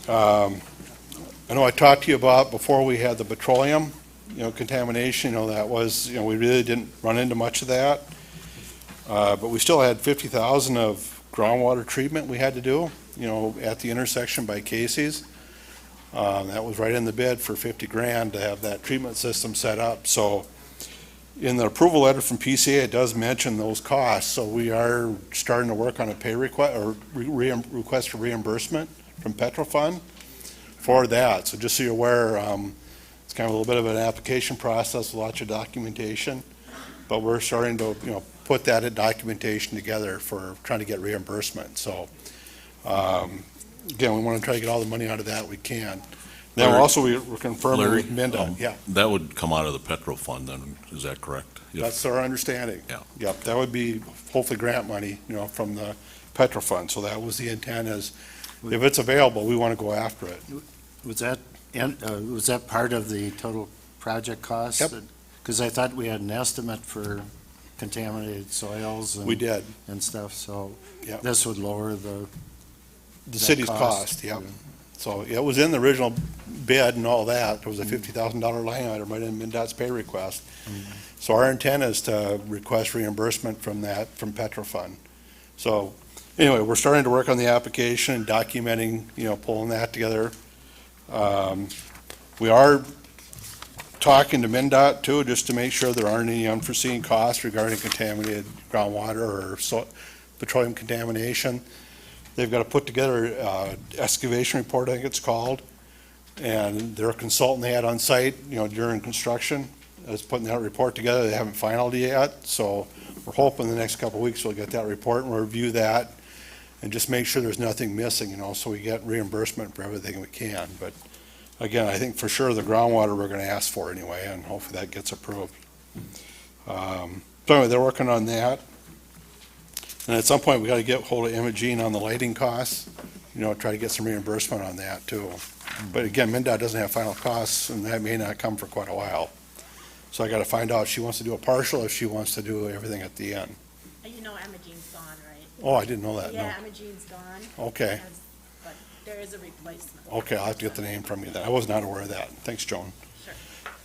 I know I talked to you about before we had the petroleum, contamination. That was, we really didn't run into much of that. But we still had 50,000 of groundwater treatment we had to do, at the intersection by Casey's. That was right in the bid for 50 grand to have that treatment system set up. So in the approval letter from PCA, it does mention those costs. So we are starting to work on a pay request or request for reimbursement from Petrofund for that. So just so you're aware, it's kind of a little bit of an application process, lots of documentation, but we're starting to, put that documentation together for trying to get reimbursement. So, again, we want to try to get all the money out of that we can. Then we're confirming with MnDOT, yeah. That would come out of the Petro Fund then, is that correct? That's our understanding. Yeah. Yep, that would be hopefully grant money, from the Petro Fund. So that was the intent, is if it's available, we want to go after it. Was that part of the total project cost? Yep. Because I thought we had an estimate for contaminated soils and. We did. And stuff, so Yep. this would lower the. The city's cost, yep. So it was in the original bid and all that. There was a $50,000 line item right in MnDOT's pay request. So our intent is to request reimbursement from that, from Petrofund. So anyway, we're starting to work on the application and documenting, pulling that together. We are talking to MnDOT too, just to make sure there aren't any unforeseen costs regarding contaminated groundwater or petroleum contamination. They've got to put together excavation report, I think it's called, And their consultant they had on site, during construction, is putting that report together. They haven't finalized it yet, so we're hoping the next couple of weeks we'll get that report and we'll review that and just make sure there's nothing missing, so we get reimbursement for everything we can. But again, I think for sure the groundwater we're gonna ask for anyway, and hopefully that gets approved. So anyway, they're working on that. And at some point, we gotta get hold of Imogene on the lighting costs, try to get some reimbursement on that too. But again, MnDOT doesn't have final costs, and that may not come for quite a while. So I gotta find out if she wants to do a partial, or if she wants to do everything at the end. You know Imogene's gone, right? Oh, I didn't know that, no. Yeah, Imogene's gone. Okay. But there is a replacement. Okay, I'll have to get the name from you then. I was not aware of that. Thanks, Joan.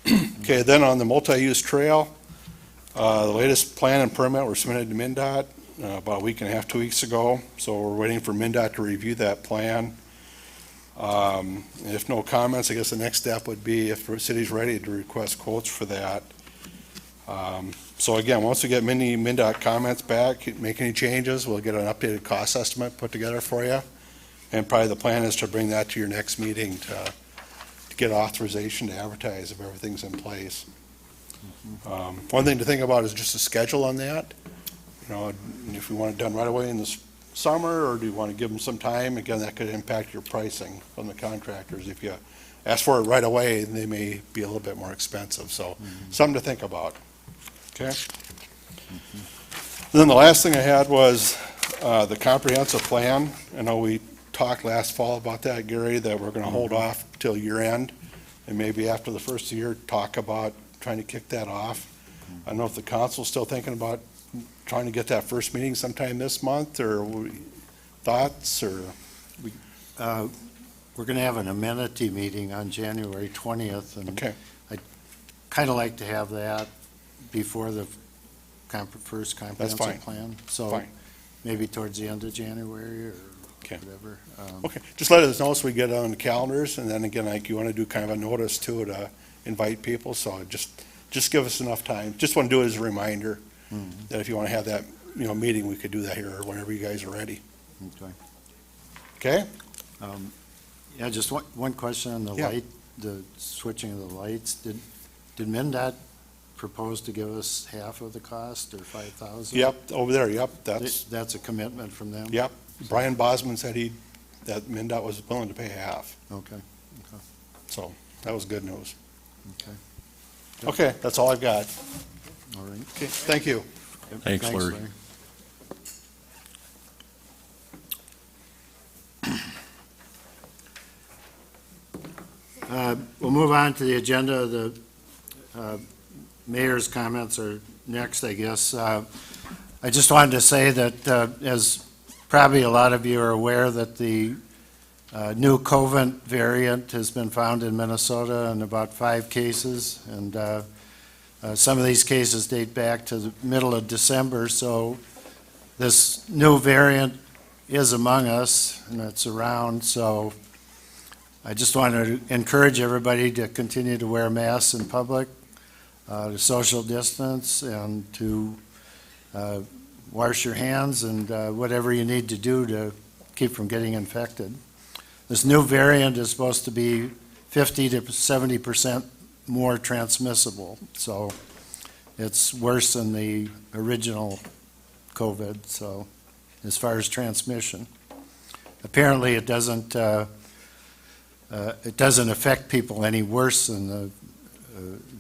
Sure. Okay, then on the multi-use trail, the latest plan and permit were submitted to MnDOT about a week and a half, 2 weeks ago. So we're waiting for MnDOT to review that plan. And if no comments, I guess the next step would be if the city's ready to request quotes for that. So again, once we get MnDOT comments back, make any changes, we'll get an updated cost estimate put together for you. And probably the plan is to bring that to your next meeting to get authorization to advertise if everything's in place. One thing to think about is just the schedule on that. If we want it done right away in the summer, or do you want to give them some time? Again, that could impact your pricing from the contractors. If you ask for it right away, they may be a little bit more expensive. So something to think about. Okay? Then the last thing I had was the comprehensive plan. I know we talked last fall about that, Gary, that we're going to hold off till year end, and maybe after the first year, talk about trying to kick that off. I don't know if the council's still thinking about trying to get that first meeting sometime this month, or thoughts, or? We're going to have an amenity meeting on January 20th, and Okay. I'd kind of like to have that before the first comprehensive fine. plan. So Fine. maybe towards the end of January or Okay. whatever. Okay, just let us know so we get it on the calendars, and then again, like, you want to do kind of a notice too, to invite people, so just give us enough time. Just want to do it as a reminder, that if you want to have that, meeting, we could do that here whenever you guys are ready. Okay. Okay? Yeah, just one question on the Yeah. light, the switching of the lights. Did MnDOT propose to give us half of the cost, or 5,000? Yep, over there, yep, That's a commitment from them? yep. Brian Bosman said that MnDOT was willing to pay half, Okay, so that was good news. okay. Okay, that's all I've got. All right. Okay, thank you. Thanks, Larry. We'll move on to the agenda. The mayor's comments are next, I guess. I just wanted to say that, as probably a lot of you are aware, that the new COVID variant has been found in Minnesota in about 5 cases, and some of these cases date back to the middle of December, so this new variant is among us, and it's around, so I just want to encourage everybody to continue to wear masks in public, to social distance, and to wash your hands, and whatever you need to do to keep from getting infected. This new variant is supposed to be 50 to 70% more transmissible, so it's worse than the original COVID, so as far as transmission. Apparently, it doesn't affect people any worse than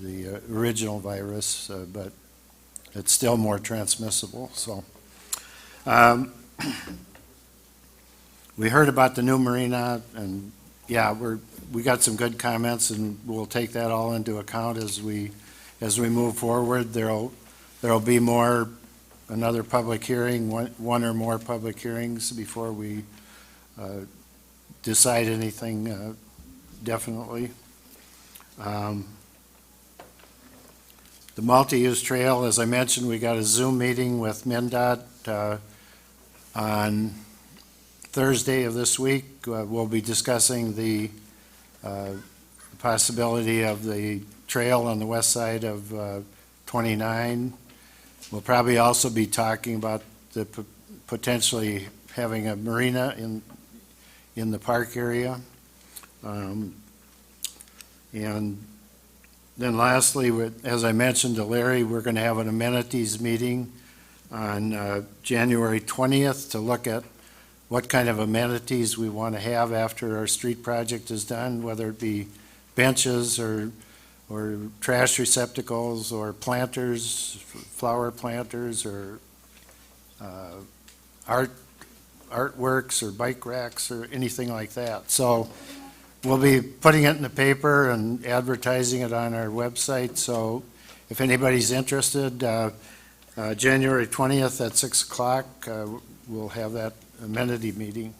the original virus, but it's still more transmissible. So, we heard about the new marina, and yeah, we got some good comments, and we'll take that all into account as we move forward. There'll be another public hearing, one or more public hearings before we decide anything definitely. The multi-use trail, as I mentioned, we got a Zoom meeting with MnDOT on Thursday of this week. We'll be discussing the possibility of the trail on the west side of 29. We'll probably also be talking about the potentially having a marina in the park area. And then lastly, as I mentioned to Larry, we're going to have an amenities meeting on January 20th to look at what kind of amenities we want to have after our street project is done, whether it be benches or trash receptacles or planters, flower planters, or artworks or bike racks or anything like that. So we'll be putting it in the paper and advertising it on our website. So if anybody's interested, January 20th at 6 o'clock, we'll have that amenity meeting.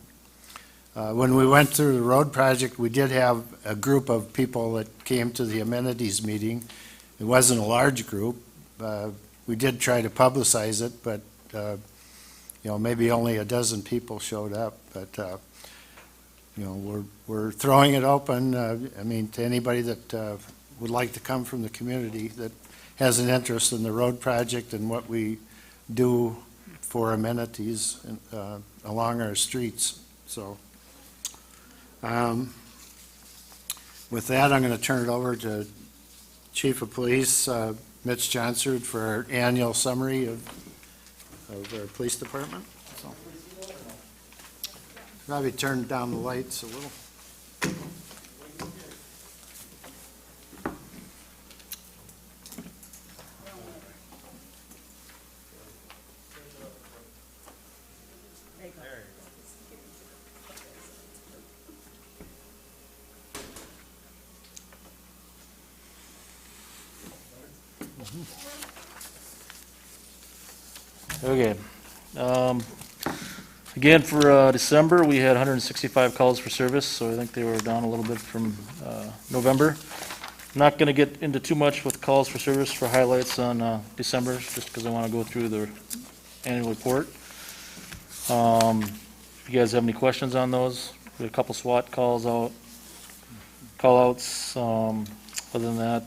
When we went through the road project, we did have a group of people that came to the amenities meeting. It wasn't a large group. We did try to publicize it, but maybe only a dozen people showed up. But we're throwing it open. To anybody that would like to come from the community that has an interest in the road project and what we do for amenities along our streets. So with that, I'm going to turn it over to Chief of Police Mitch Johnsrud for our annual summary of our police department. So probably turn down the lights a little. Okay. Again, for December, we had 165 calls for service, so I think they were down a little bit from November. Not going to get into too much with calls for service for highlights on December, just because I want to go through the annual report. If you guys have any questions on those, we had a couple SWAT call-outs. Other than that,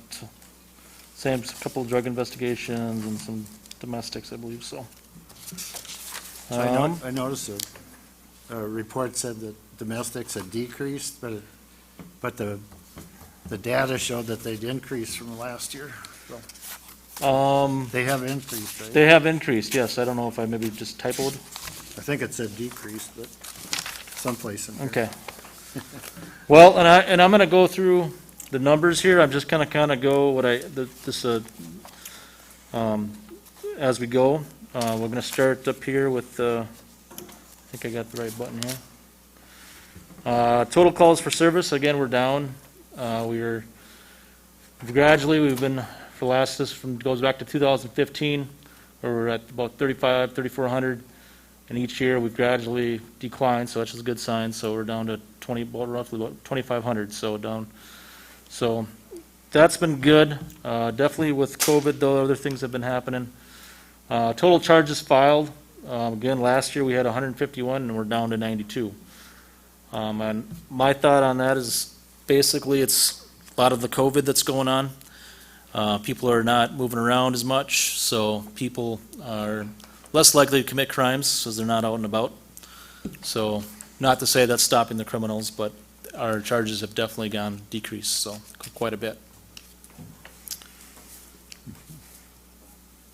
same couple drug investigations and some domestics, I believe, so. I noticed a report said that domestics had decreased, but the data showed that they'd increased from last year. So they have increased, right? They have increased, yes. I don't know if I maybe just typoed. I think it said decreased, but someplace in there. Okay. Well, and I'm going to go through the numbers here. I'm just going to kind of go as we go. We're going to start up here with, I think I got the right button here. Total calls for service, again, we're down. We've been, for the last, goes back to 2015, where we're at about 3,400. And each year, we've gradually declined, so that's just a good sign. So we're down to roughly about 2,500, so down. So that's been good. Definitely with COVID, though, other things have been happening. Total charges filed, again, last year we had 151 and we're down to 92. And my thought on that is basically it's a lot of the COVID that's going on. People are not moving around as much, so people are less likely to commit crimes because they're not out and about. So not to say that's stopping the criminals, but our charges have definitely decreased, so quite a bit.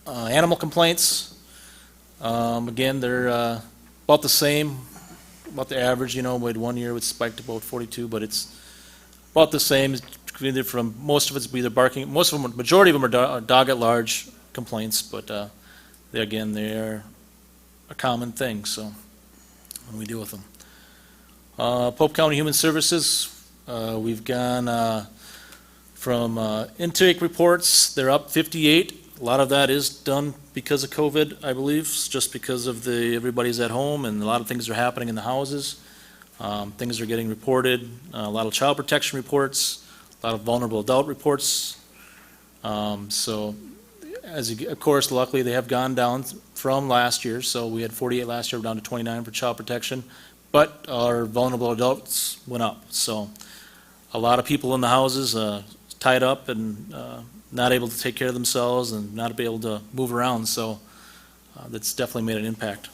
Animal complaints, again, they're about the same, about the average. We had 1 year it spiked to about 42, but it's about the same. Either from most of it's either barking. Majority of them are dog at large complaints, but they are a common thing. So when we deal with them, Pope County Human Services, we've gone from intake reports. They're up 58. A lot of that is done because of COVID, I believe, just because of everybody's at home and a lot of things are happening in the houses. Things are getting reported, a lot of child protection reports, a lot of vulnerable adult reports. So, of course, luckily they have gone down from last year. So we had 48 last year, we're down to 29 for child protection, but our vulnerable adults went up. So a lot of people in the houses tied up and not able to take care of themselves and not be able to move around, so that's definitely made an impact.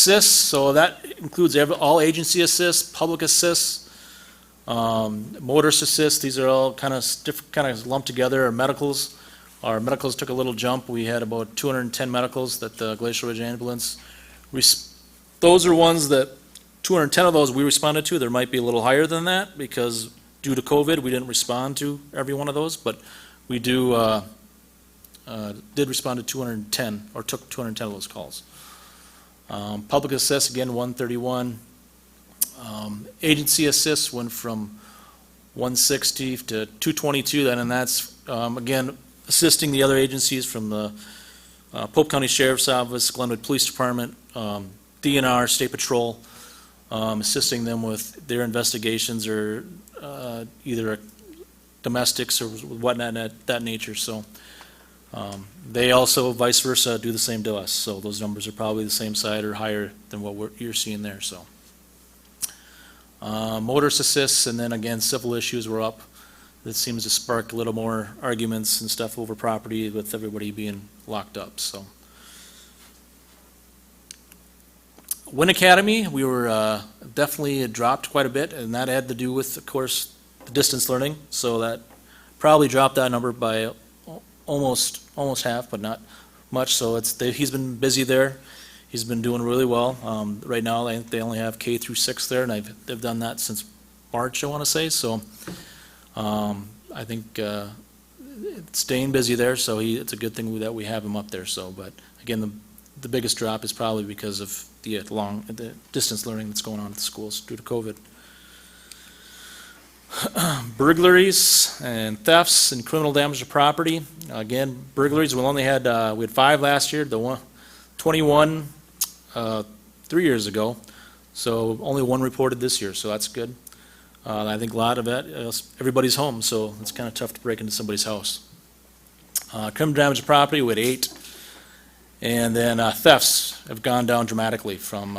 assists, so that includes all agency assists, public assists, motorist assists. These are all kind of lumped together. Our medicals took a little jump. We had about 210 medicals that the Glacial Ridge Ambulance, those are ones that 210 of those we responded to. There might be a little higher than that because due to COVID, we didn't respond to every one of those, but we did respond to 210, or took 210 of those calls. Public assists, again, 131. Agency assists went from 160 to 222, and that's, again, assisting the other agencies from the Pope County Sheriff's Office, Glenwood Police Department, DNR, State Patrol, assisting them with their investigations or either domestics or whatnot at that nature. So they also, vice versa, do the same to us. So those numbers are probably the same side or higher than what you're seeing there. So motorist assists, and then again, civil issues were up. That seems to spark a little more arguments and stuff over property with everybody being locked up. So Win Academy, we were definitely dropped quite a bit, and that had to do with, of course, the distance learning. So that probably dropped that number by almost half, but not much. So he's been busy there. He's been doing really well. Right now, I think they only have K through 6 there, and they've done that since March, I want to say. So I think it's staying busy there. So it's a good thing that we have him up there. So, but again, the biggest drop is probably because of the distance learning that's going on at the schools due to COVID. Burglaries and thefts and criminal damage to property. Again, burglaries, we had 5 last year, 21 3 years ago, so only 1 reported this year, so that's good. I think a lot of it, everybody's home, so it's kind of tough to break into somebody's house. Criminal damage to property, we had 8. And then thefts have gone down dramatically from,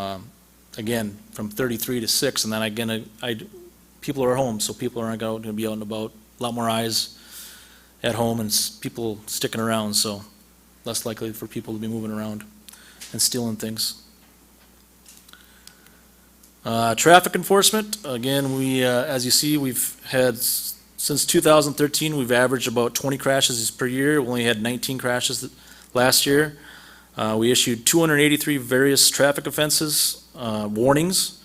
again, from 33 to 6, and then again, people are home, so people aren't going to be out and about. A lot more eyes at home and people sticking around, so less likely for people to be moving around and stealing things. Traffic enforcement, again, as you see, we've had, since 2013, we've averaged about 20 crashes per year. We only had 19 crashes last year. We issued 283 various traffic offenses, warnings,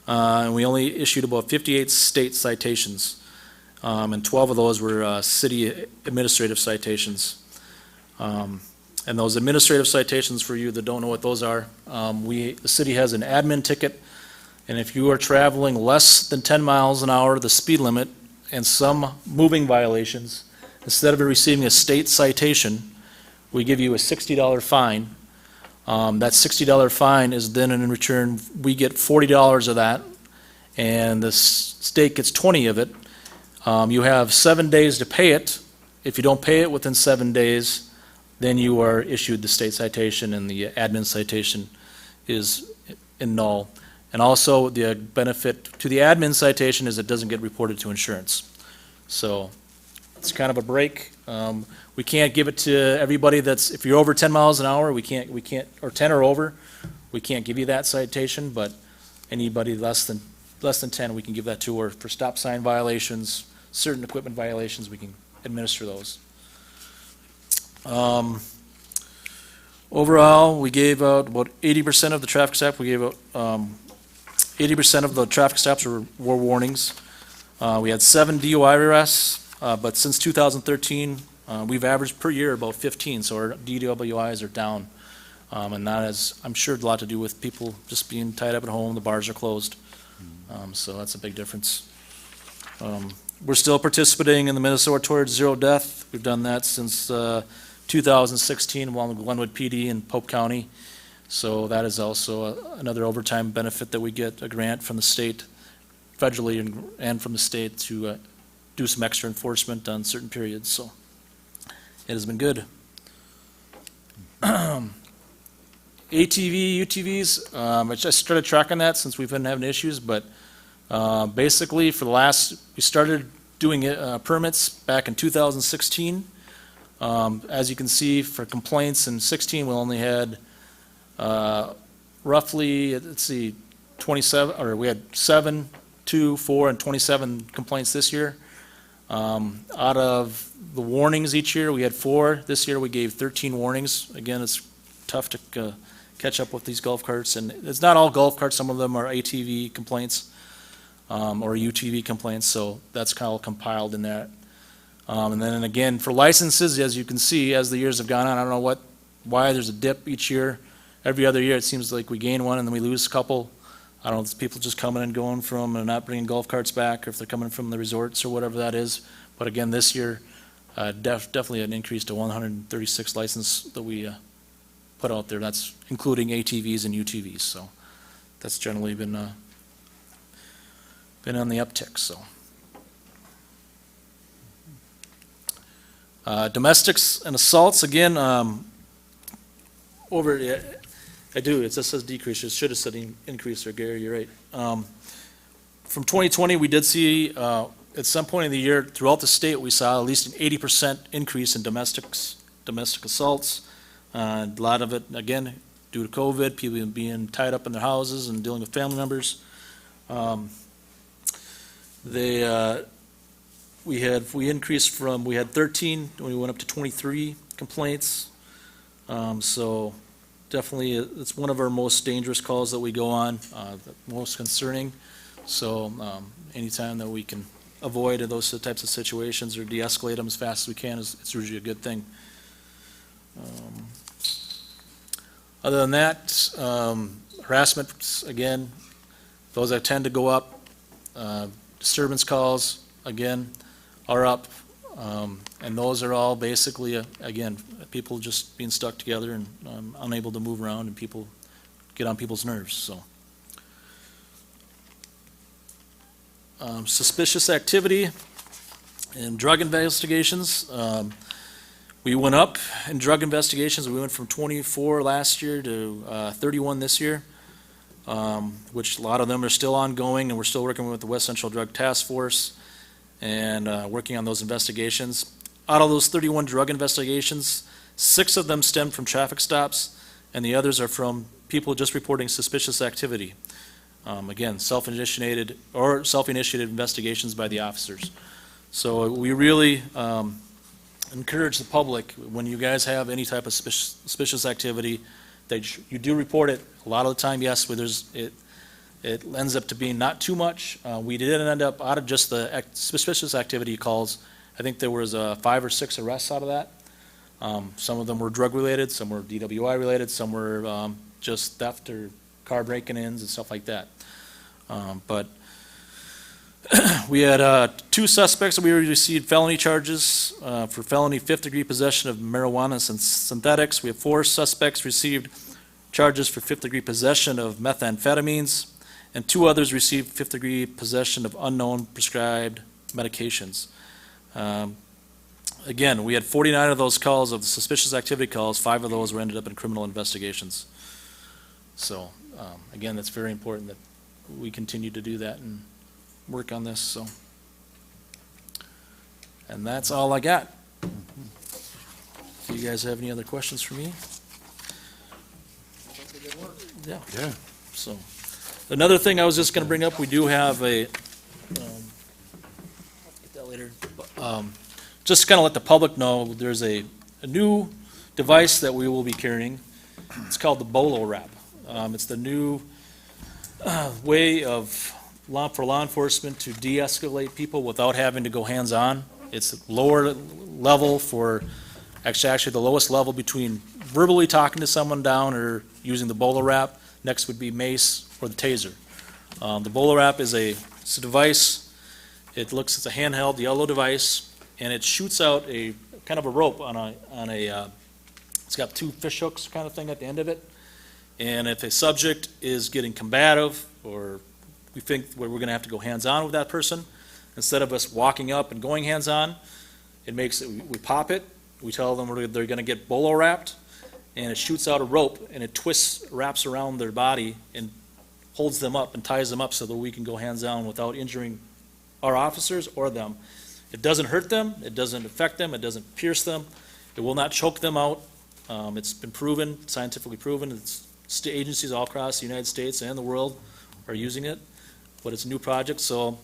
and we only issued about 58 state citations, and 12 of those were city administrative citations. And those administrative citations, for you that don't know what those are, the city has an admin ticket, and if you are traveling less than 10 miles an hour, the speed limit, and some moving violations, instead of receiving a state citation, we give you a $60 fine. That $60 fine is then in return, we get $40 of that, and the state gets 20 of it. You have 7 days to pay it. If you don't pay it within 7 days, then you are issued the state citation, and the admin citation is in null. And also, the benefit to the admin citation is it doesn't get reported to insurance. So it's kind of a break. We can't give it to everybody if you're over 10 miles an hour, we can't, or 10 or over, we can't give you that citation, but anybody less than 10, we can give that to, or for stop sign violations, certain equipment violations, we can administer those. Overall, we gave out about 80% of the traffic stops. We gave out 80% of the traffic stops were warnings. We had 7 DUI arrests, but since 2013, we've averaged per year about 15, so our DWIs are down. And that has, I'm sure, a lot to do with people just being tied up at home, the bars are closed. So that's a big difference. We're still participating in the Minnesota Towards Zero Death. We've done that since 2016 along with Glenwood PD and Pope County. So that is also another overtime benefit that we get, a grant from the state, federally and from the state to do some extra enforcement on certain periods. So it has been good. ATV, UTVs, I just started tracking that since we've been having issues, but basically we started doing permits back in 2016. As you can see, for complaints in 16, we only had roughly, let's see, 27, or we had 7, 2, 4, and 27 complaints this year. Out of the warnings each year, we had 4. This year, we gave 13 warnings. Again, it's tough to catch up with these golf carts, and it's not all golf carts. Some of them are ATV complaints or UTV complaints, so that's kind of compiled in that. And then again, for licenses, as you can see, as the years have gone on, I don't know why there's a dip each year. Every other year, it seems like we gain one and then we lose a couple. I don't know if it's people just coming and going from and not bringing golf carts back, or if they're coming from the resorts or whatever that is. But again, this year, definitely an increase to 136 license that we put out there. That's including ATVs and UTVs. So that's generally been on the uptick. So domestics and assaults, again, I do. It just says decrease. It should have said increase there, Gary. You're right. From 2020, we did see at some point in the year throughout the state, we saw at least an 80% increase in domestic assaults. A lot of it, again, due to COVID, people being tied up in their houses and dealing with family members. We increased from, we had 13, we went up to 23 complaints. So definitely, it's one of our most dangerous calls that we go on, the most concerning. So anytime that we can avoid those types of situations or de-escalate them as fast as we can, it's usually a good thing. Other than that, harassment, again, those that tend to go up. Disturbance calls, again, are up. And those are all basically, again, people just being stuck together and unable to move around, and people get on people's nerves, so. Suspicious activity and drug investigations. We went up in drug investigations. We went from 24 last year to 31 this year, which a lot of them are still ongoing, and we're still working with the West Central Drug Task Force and working on those investigations. Out of those 31 drug investigations, 6 of them stem from traffic stops, and the others are from people just reporting suspicious activity. Again, self-initiated investigations by the officers. So we really encourage the public, when you guys have any type of suspicious activity, that you do report it. A lot of the time, yes, where it ends up to being not too much. We did end up, out of just the suspicious activity calls, I think there was 5 or 6 arrests out of that. Some of them were drug-related, some were DWI-related, some were just theft or car breaking-ins and stuff like that. But we had 2 suspects that we received felony charges for felony 5th-degree possession of marijuana and synthetics. We have 4 suspects received charges for 5th-degree possession of methamphetamines, and 2 others received 5th-degree possession of unknown prescribed medications. Again, we had 49 of those calls, of the suspicious activity calls. 5 of those were ended up in criminal investigations. So, again, that's very important that we continue to do that and work on this, so. And that's all I got. Do you guys have any other questions for me? Yeah. Yeah. So, another thing I was just gonna bring up, we do have a, get that later. Just to kind of let the public know, there's a new device that we will be carrying. It's called the Bolo Wrap. It's the new way for law enforcement to de-escalate people without having to go hands-on. It's lower level for, actually the lowest level between verbally talking to someone down or using the Bolo Wrap. Next would be mace or the taser. The Bolo Wrap is it's a device. It's a handheld yellow device, and it shoots out a kind of a rope it's got 2 fish hooks kind of thing at the end of it. And if a subject is getting combative, or we think we're going to have to go hands-on with that person, instead of us walking up and going hands-on, we pop it, we tell them they're going to get Bolo wrapped, and it shoots out a rope, and it wraps around their body and holds them up and ties them up so that we can go hands-on without injuring our officers or them. It doesn't hurt them, it doesn't affect them, it doesn't pierce them, it will not choke them out. It's been proven, scientifically proven, it's agencies all across the United States and the world are using it, but it's a new project, so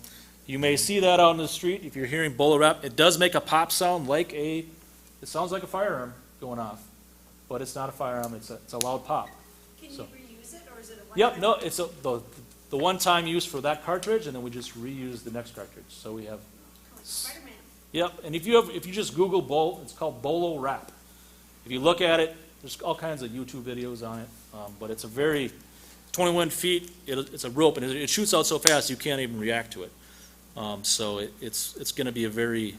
you may see that out in the street. If you're hearing BolaWrap, it does make a pop sound it sounds like a firearm going off, but it's not a firearm, it's a loud pop. Can So- you reuse it, or is it a one? Yep, no, it's the one-time use for that cartridge, and then we just reuse the next cartridge, so we have. Spider-Man. Yep, and if you just Google it's called BolaWrap. If you look at it, there's all kinds of YouTube videos on it, but it's a very, 21 feet, it's a rope, and it shoots out so fast you can't even react to it. So it's gonna be a very,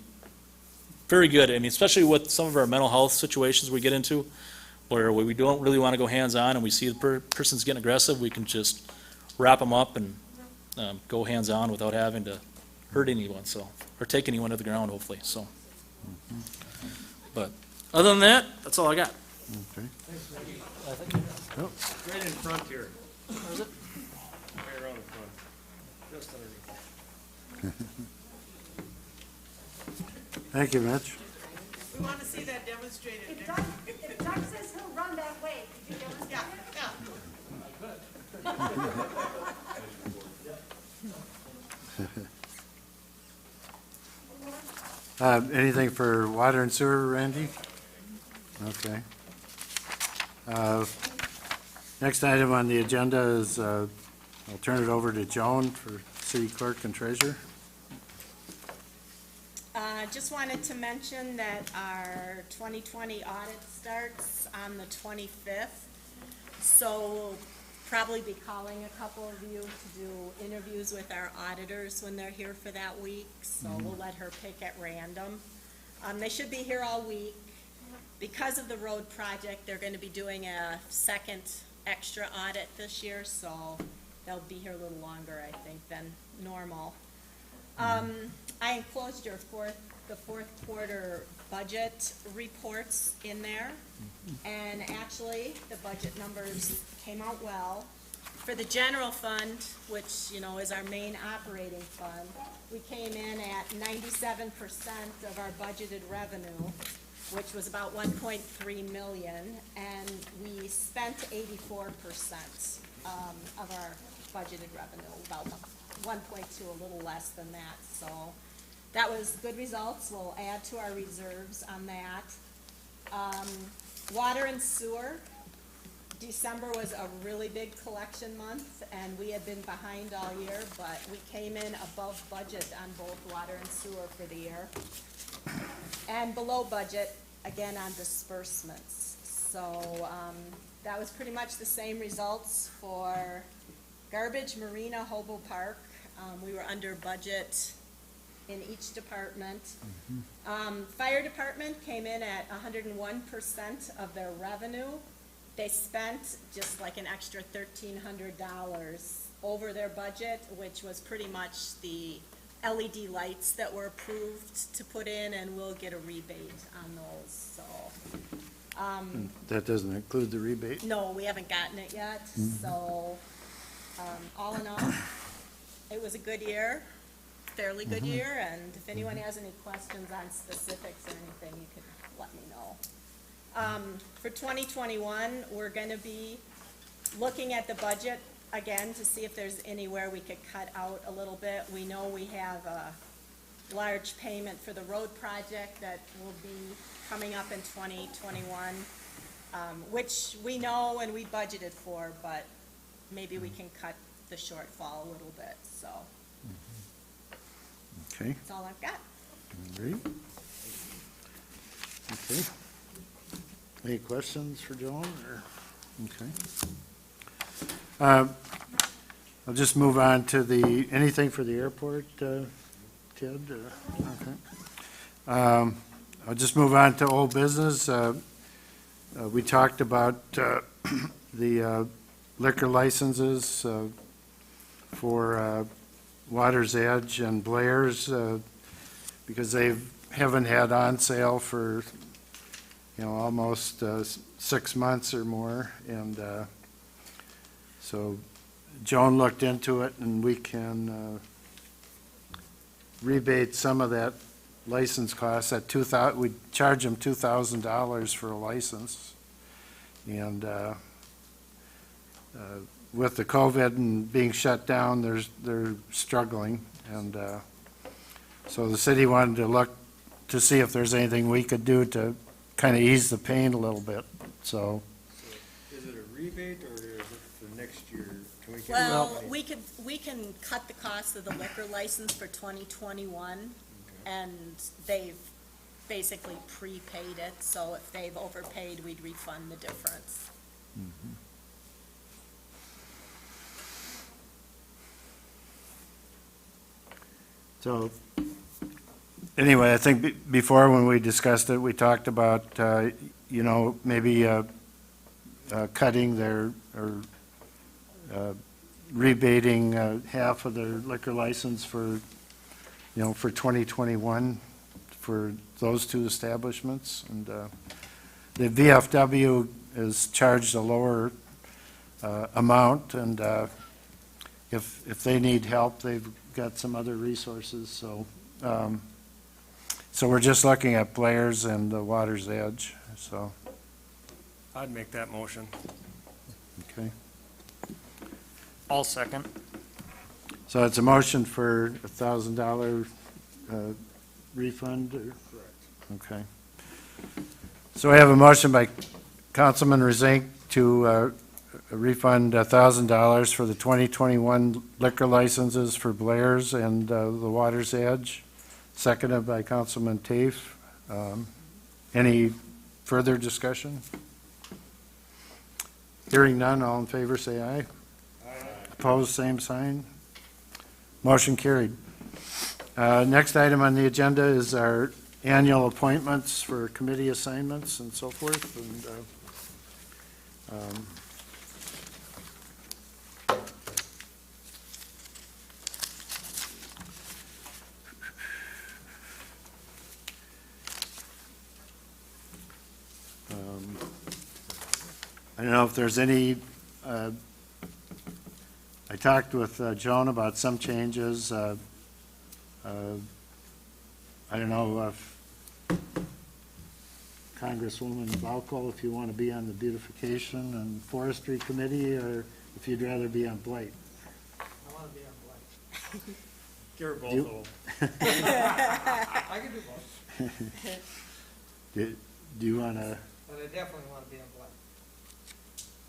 very good, I mean, especially with some of our mental health situations we get into, where we don't really wanna go hands-on, and we see the person's getting aggressive, we can just wrap them up and go hands-on without having to hurt anyone, so, or take anyone to the ground, hopefully, so. But, other than that, that's all I got. Okay. Yep. Right in front here. Is it? Right around the front, just underneath. Thank you, Mitch. We want to see that demonstrated. If Doug says he'll run that way, could you demonstrate Anything for water and sewer, Randy? Okay. Next item on the agenda is, I'll turn it over to Joan for city clerk and treasurer. Just wanted to mention that our 2020 audit starts on the 25th. So we'll probably be calling a couple of you to do interviews with our auditors when they're here for that week. So we'll let her pick at random. They should be here all week. Because of the road project, they're going to be doing a second extra audit this year, so they'll be here a little longer, I think, than normal. I enclosed the fourth quarter budget reports in there, and actually, the budget numbers came out well. For the general fund, which, you know, is our main operating fund, we came in at 97% of our budgeted revenue, which was about 1.3 million, and we spent 84% of our budgeted revenue, about 1.2, a little less than that, so that was good results. We'll add to our reserves on that. Water and sewer, December was a really big collection month, and we had been behind all year, but we came in above budget on both water and sewer for the year. And below budget, again, on disbursements. So, that was pretty much the same results for garbage, marina, Hobo Park. We were under budget in each department. Fire department came in at 101% of their revenue. They spent just like an extra $1,300 over their budget, which was pretty much the LED lights that were approved to put in, and we'll get a rebate on those, so. That doesn't include the rebate? No, we haven't gotten it yet, so, all in all, it was a good year, fairly good year, and if anyone has any questions on specifics or anything, you can let me know. For 2021, we're gonna be looking at the budget again to see if there's anywhere we could cut out a little bit. We know we have a large payment for the road project that will be coming up in 2021, which we know and we budgeted for, but maybe we can cut the shortfall a little bit, so Okay, that's all I've got. great. Okay. Any questions for Joan, or, okay. I'll just move on to anything for the airport, Ted, okay. I'll just move on to old business. We talked about the liquor licenses for Water's Edge and Blair's, because they haven't had on sale for, almost 6 months or more, and so Joan looked into it, and we can rebate some of that license cost at we charge them $2,000 for a license, and with the COVID and being shut down, they're struggling. And so the city wanted to look to see if there's anything we could do to kind of ease the pain a little bit, so. Is it a rebate or is it for next year? Can we get Well, money? we can cut the cost of the liquor license for 2021, and they've basically prepaid it, so if they've overpaid, we'd refund the difference. So, anyway, I think before when we discussed it, we talked about, maybe cutting their, or rebating half of their liquor license for 2021 for those two establishments. And the VFW is charged a lower amount, and if they need help, they've got some other resources, so we're just looking at Blair's and the Water's Edge, so. I'd make that motion. Okay. I'll second. So it's a motion for $1,000 refund? Correct. Okay. So we have a motion by Councilman Rezink to refund $1,000 for the 2021 liquor licenses for Blair's and the Water's Edge, seconded by Councilman Tafe. Any further discussion? Hearing none, all in favor, say aye. Aye. Opposed, same sign. Motion carried. Next item on the agenda is our annual appointments for committee assignments and so forth. And I don't know if there's any, I talked with Joan about some changes. I don't know if Congresswoman Balco, if you want to be on the beautification and forestry committee, or if you'd rather be on Blight. I want to be on Blight. Give her both You- of them. I can do both, Do you want to, but I definitely want to be on Blight.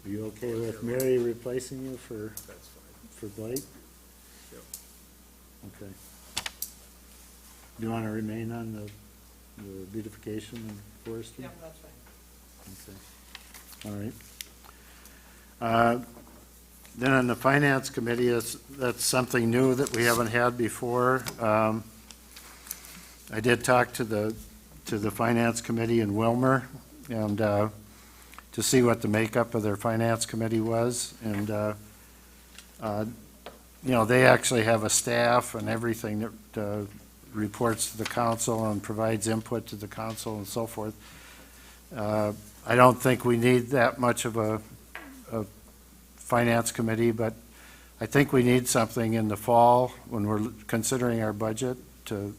are you okay with Mary replacing you for That's fine. for Blight? Yep. Okay. Do you want to remain on the beautification and forestry? Yep, that's fine. Okay. All right. Then on the Finance Committee, that's something new that we haven't had before. I did talk to the Finance Committee in Wilmer, and to see what the makeup of their Finance Committee was. And, they actually have a staff and everything that reports to the council and provides input to the council and so forth. I don't think we need that much of a Finance Committee, but I think we need something in the fall when we're considering our budget to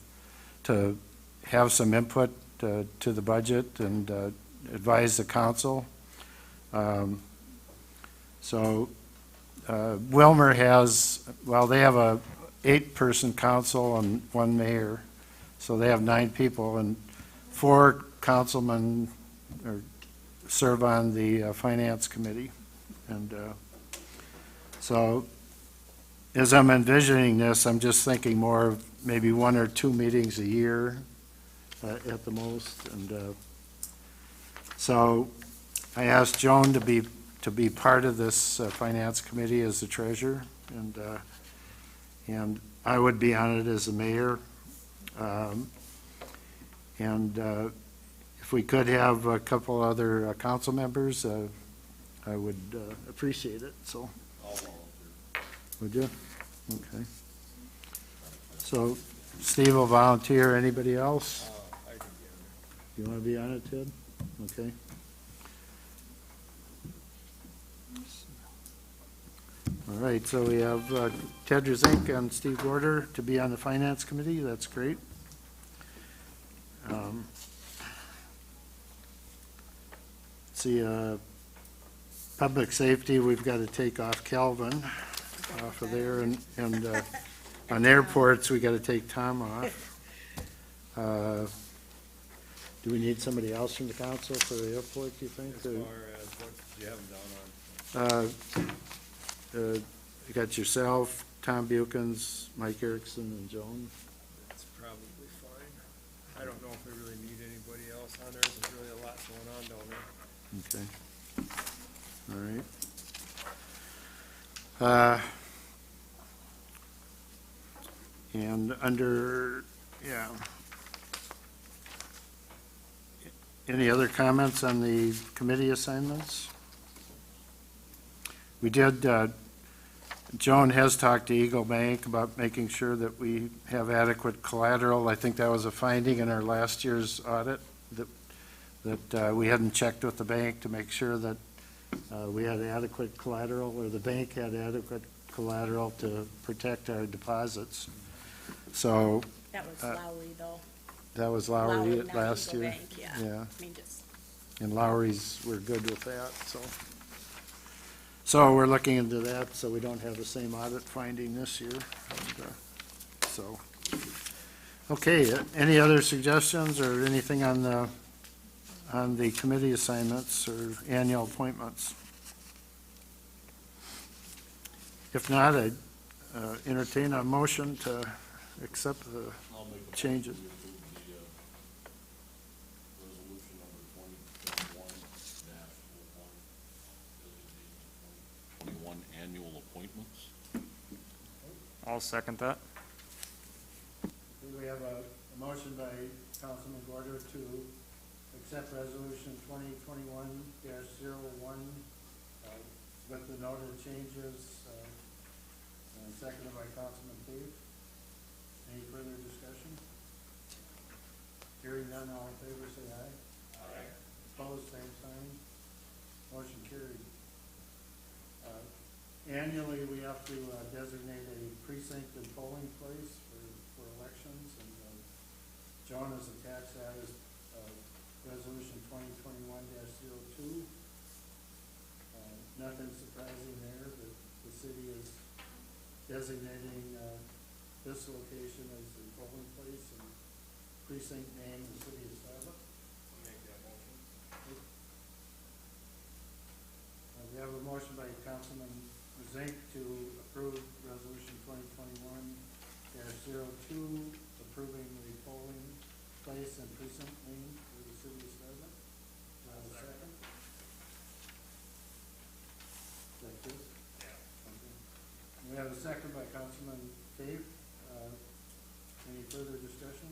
have some input to the budget and advise the council. Wilmer has, they have a 8-person council and 1 mayor, so they have 9 people, and 4 councilmen serve on the Finance Committee. And so as I'm envisioning this, I'm just thinking more of maybe 1 or 2 meetings a year at the most. And so I asked Joan to be part of this Finance Committee as the treasurer, and I would be on it as the mayor. If we could have a couple other council members, I would appreciate it, so. Would you? Okay. So Steve will volunteer. Anybody else? I can be on You want to be on it, Ted? Okay. All right, so we have Ted Rezink and Steve Gorder to be on the Finance Committee. That's great. See, Public safety, we've got to take off Calvin off of there, and on airports, we got to take Tom off. Do we need somebody else from the council for the airport, do you think? As far as what you have them down on. You got yourself, Tom Bukens, Mike Erickson, and Joan. That's probably fine. I don't know if we really need anybody else on there. There's really a lot going on down there. Okay. All right. And under, yeah. Any other comments on the committee assignments? We did, Joan has talked to Eagle Bank about making sure that we have adequate collateral. I think that was a finding in our last year's audit, that we hadn't checked with the bank to make sure that we had adequate collateral, or the bank had adequate collateral to protect our deposits. So. That was Lowry, though. That was Lowry not last Eagle year? Bank, yeah. Yeah. I mean, just. And Lowry's, we're good with that, so. So we're looking into that, so we don't have the same audit finding this year. And, so, okay, any other suggestions or anything on the committee assignments or annual appointments? If not, I'd entertain a motion to accept the changes. Annual appointments. I'll second that. We have a motion by Councilman Gorder to accept resolution 2021-01 with the noted changes, and seconded by Councilman Cave. Any further discussion? Hearing none, all in favor, say aye. Aye. Opposed, same sign. Motion carried. Annually, we have to designate a precinct and polling place for elections, and Joan has attached that as resolution 2021-02. Nothing surprising there, that the city is designating this location as the polling place, and precinct name, the city of Starbuck. Make that motion. We have a motion by Councilman Zink to approve resolution 2021-02, approving the polling place and precinct name for the city of Starbuck. Do I have a second? Is that good? Yeah. Okay. We have a second by Councilman Cave. Any further discussion?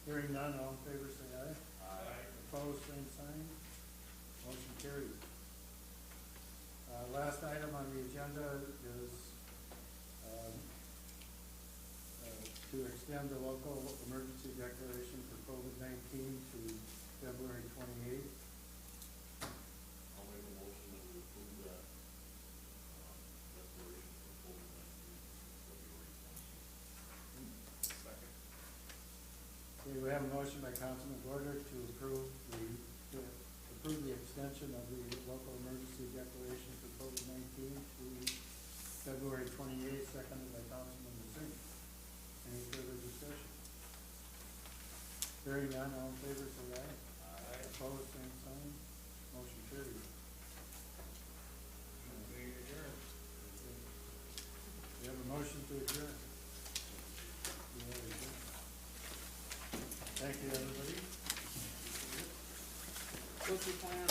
Hearing none, all in favor say aye. Aye. Opposed, same sign. Motion carried. Last item on the agenda is to extend the local emergency declaration for COVID-19 to February 28th. I'll make a motion that we approve that declaration for COVID-19 February 28th. Second. Okay, we have a motion by Councilman Gorder to approve the extension of the local emergency declaration for COVID-19 to February 28th, seconded by Councilman Zink. Any further discussion? Hearing none, all in favor, say aye. Aye. Opposed, same sign. Motion carried. We have a motion to adjourn. We have adjourned. Thank you, everybody. What's your plan?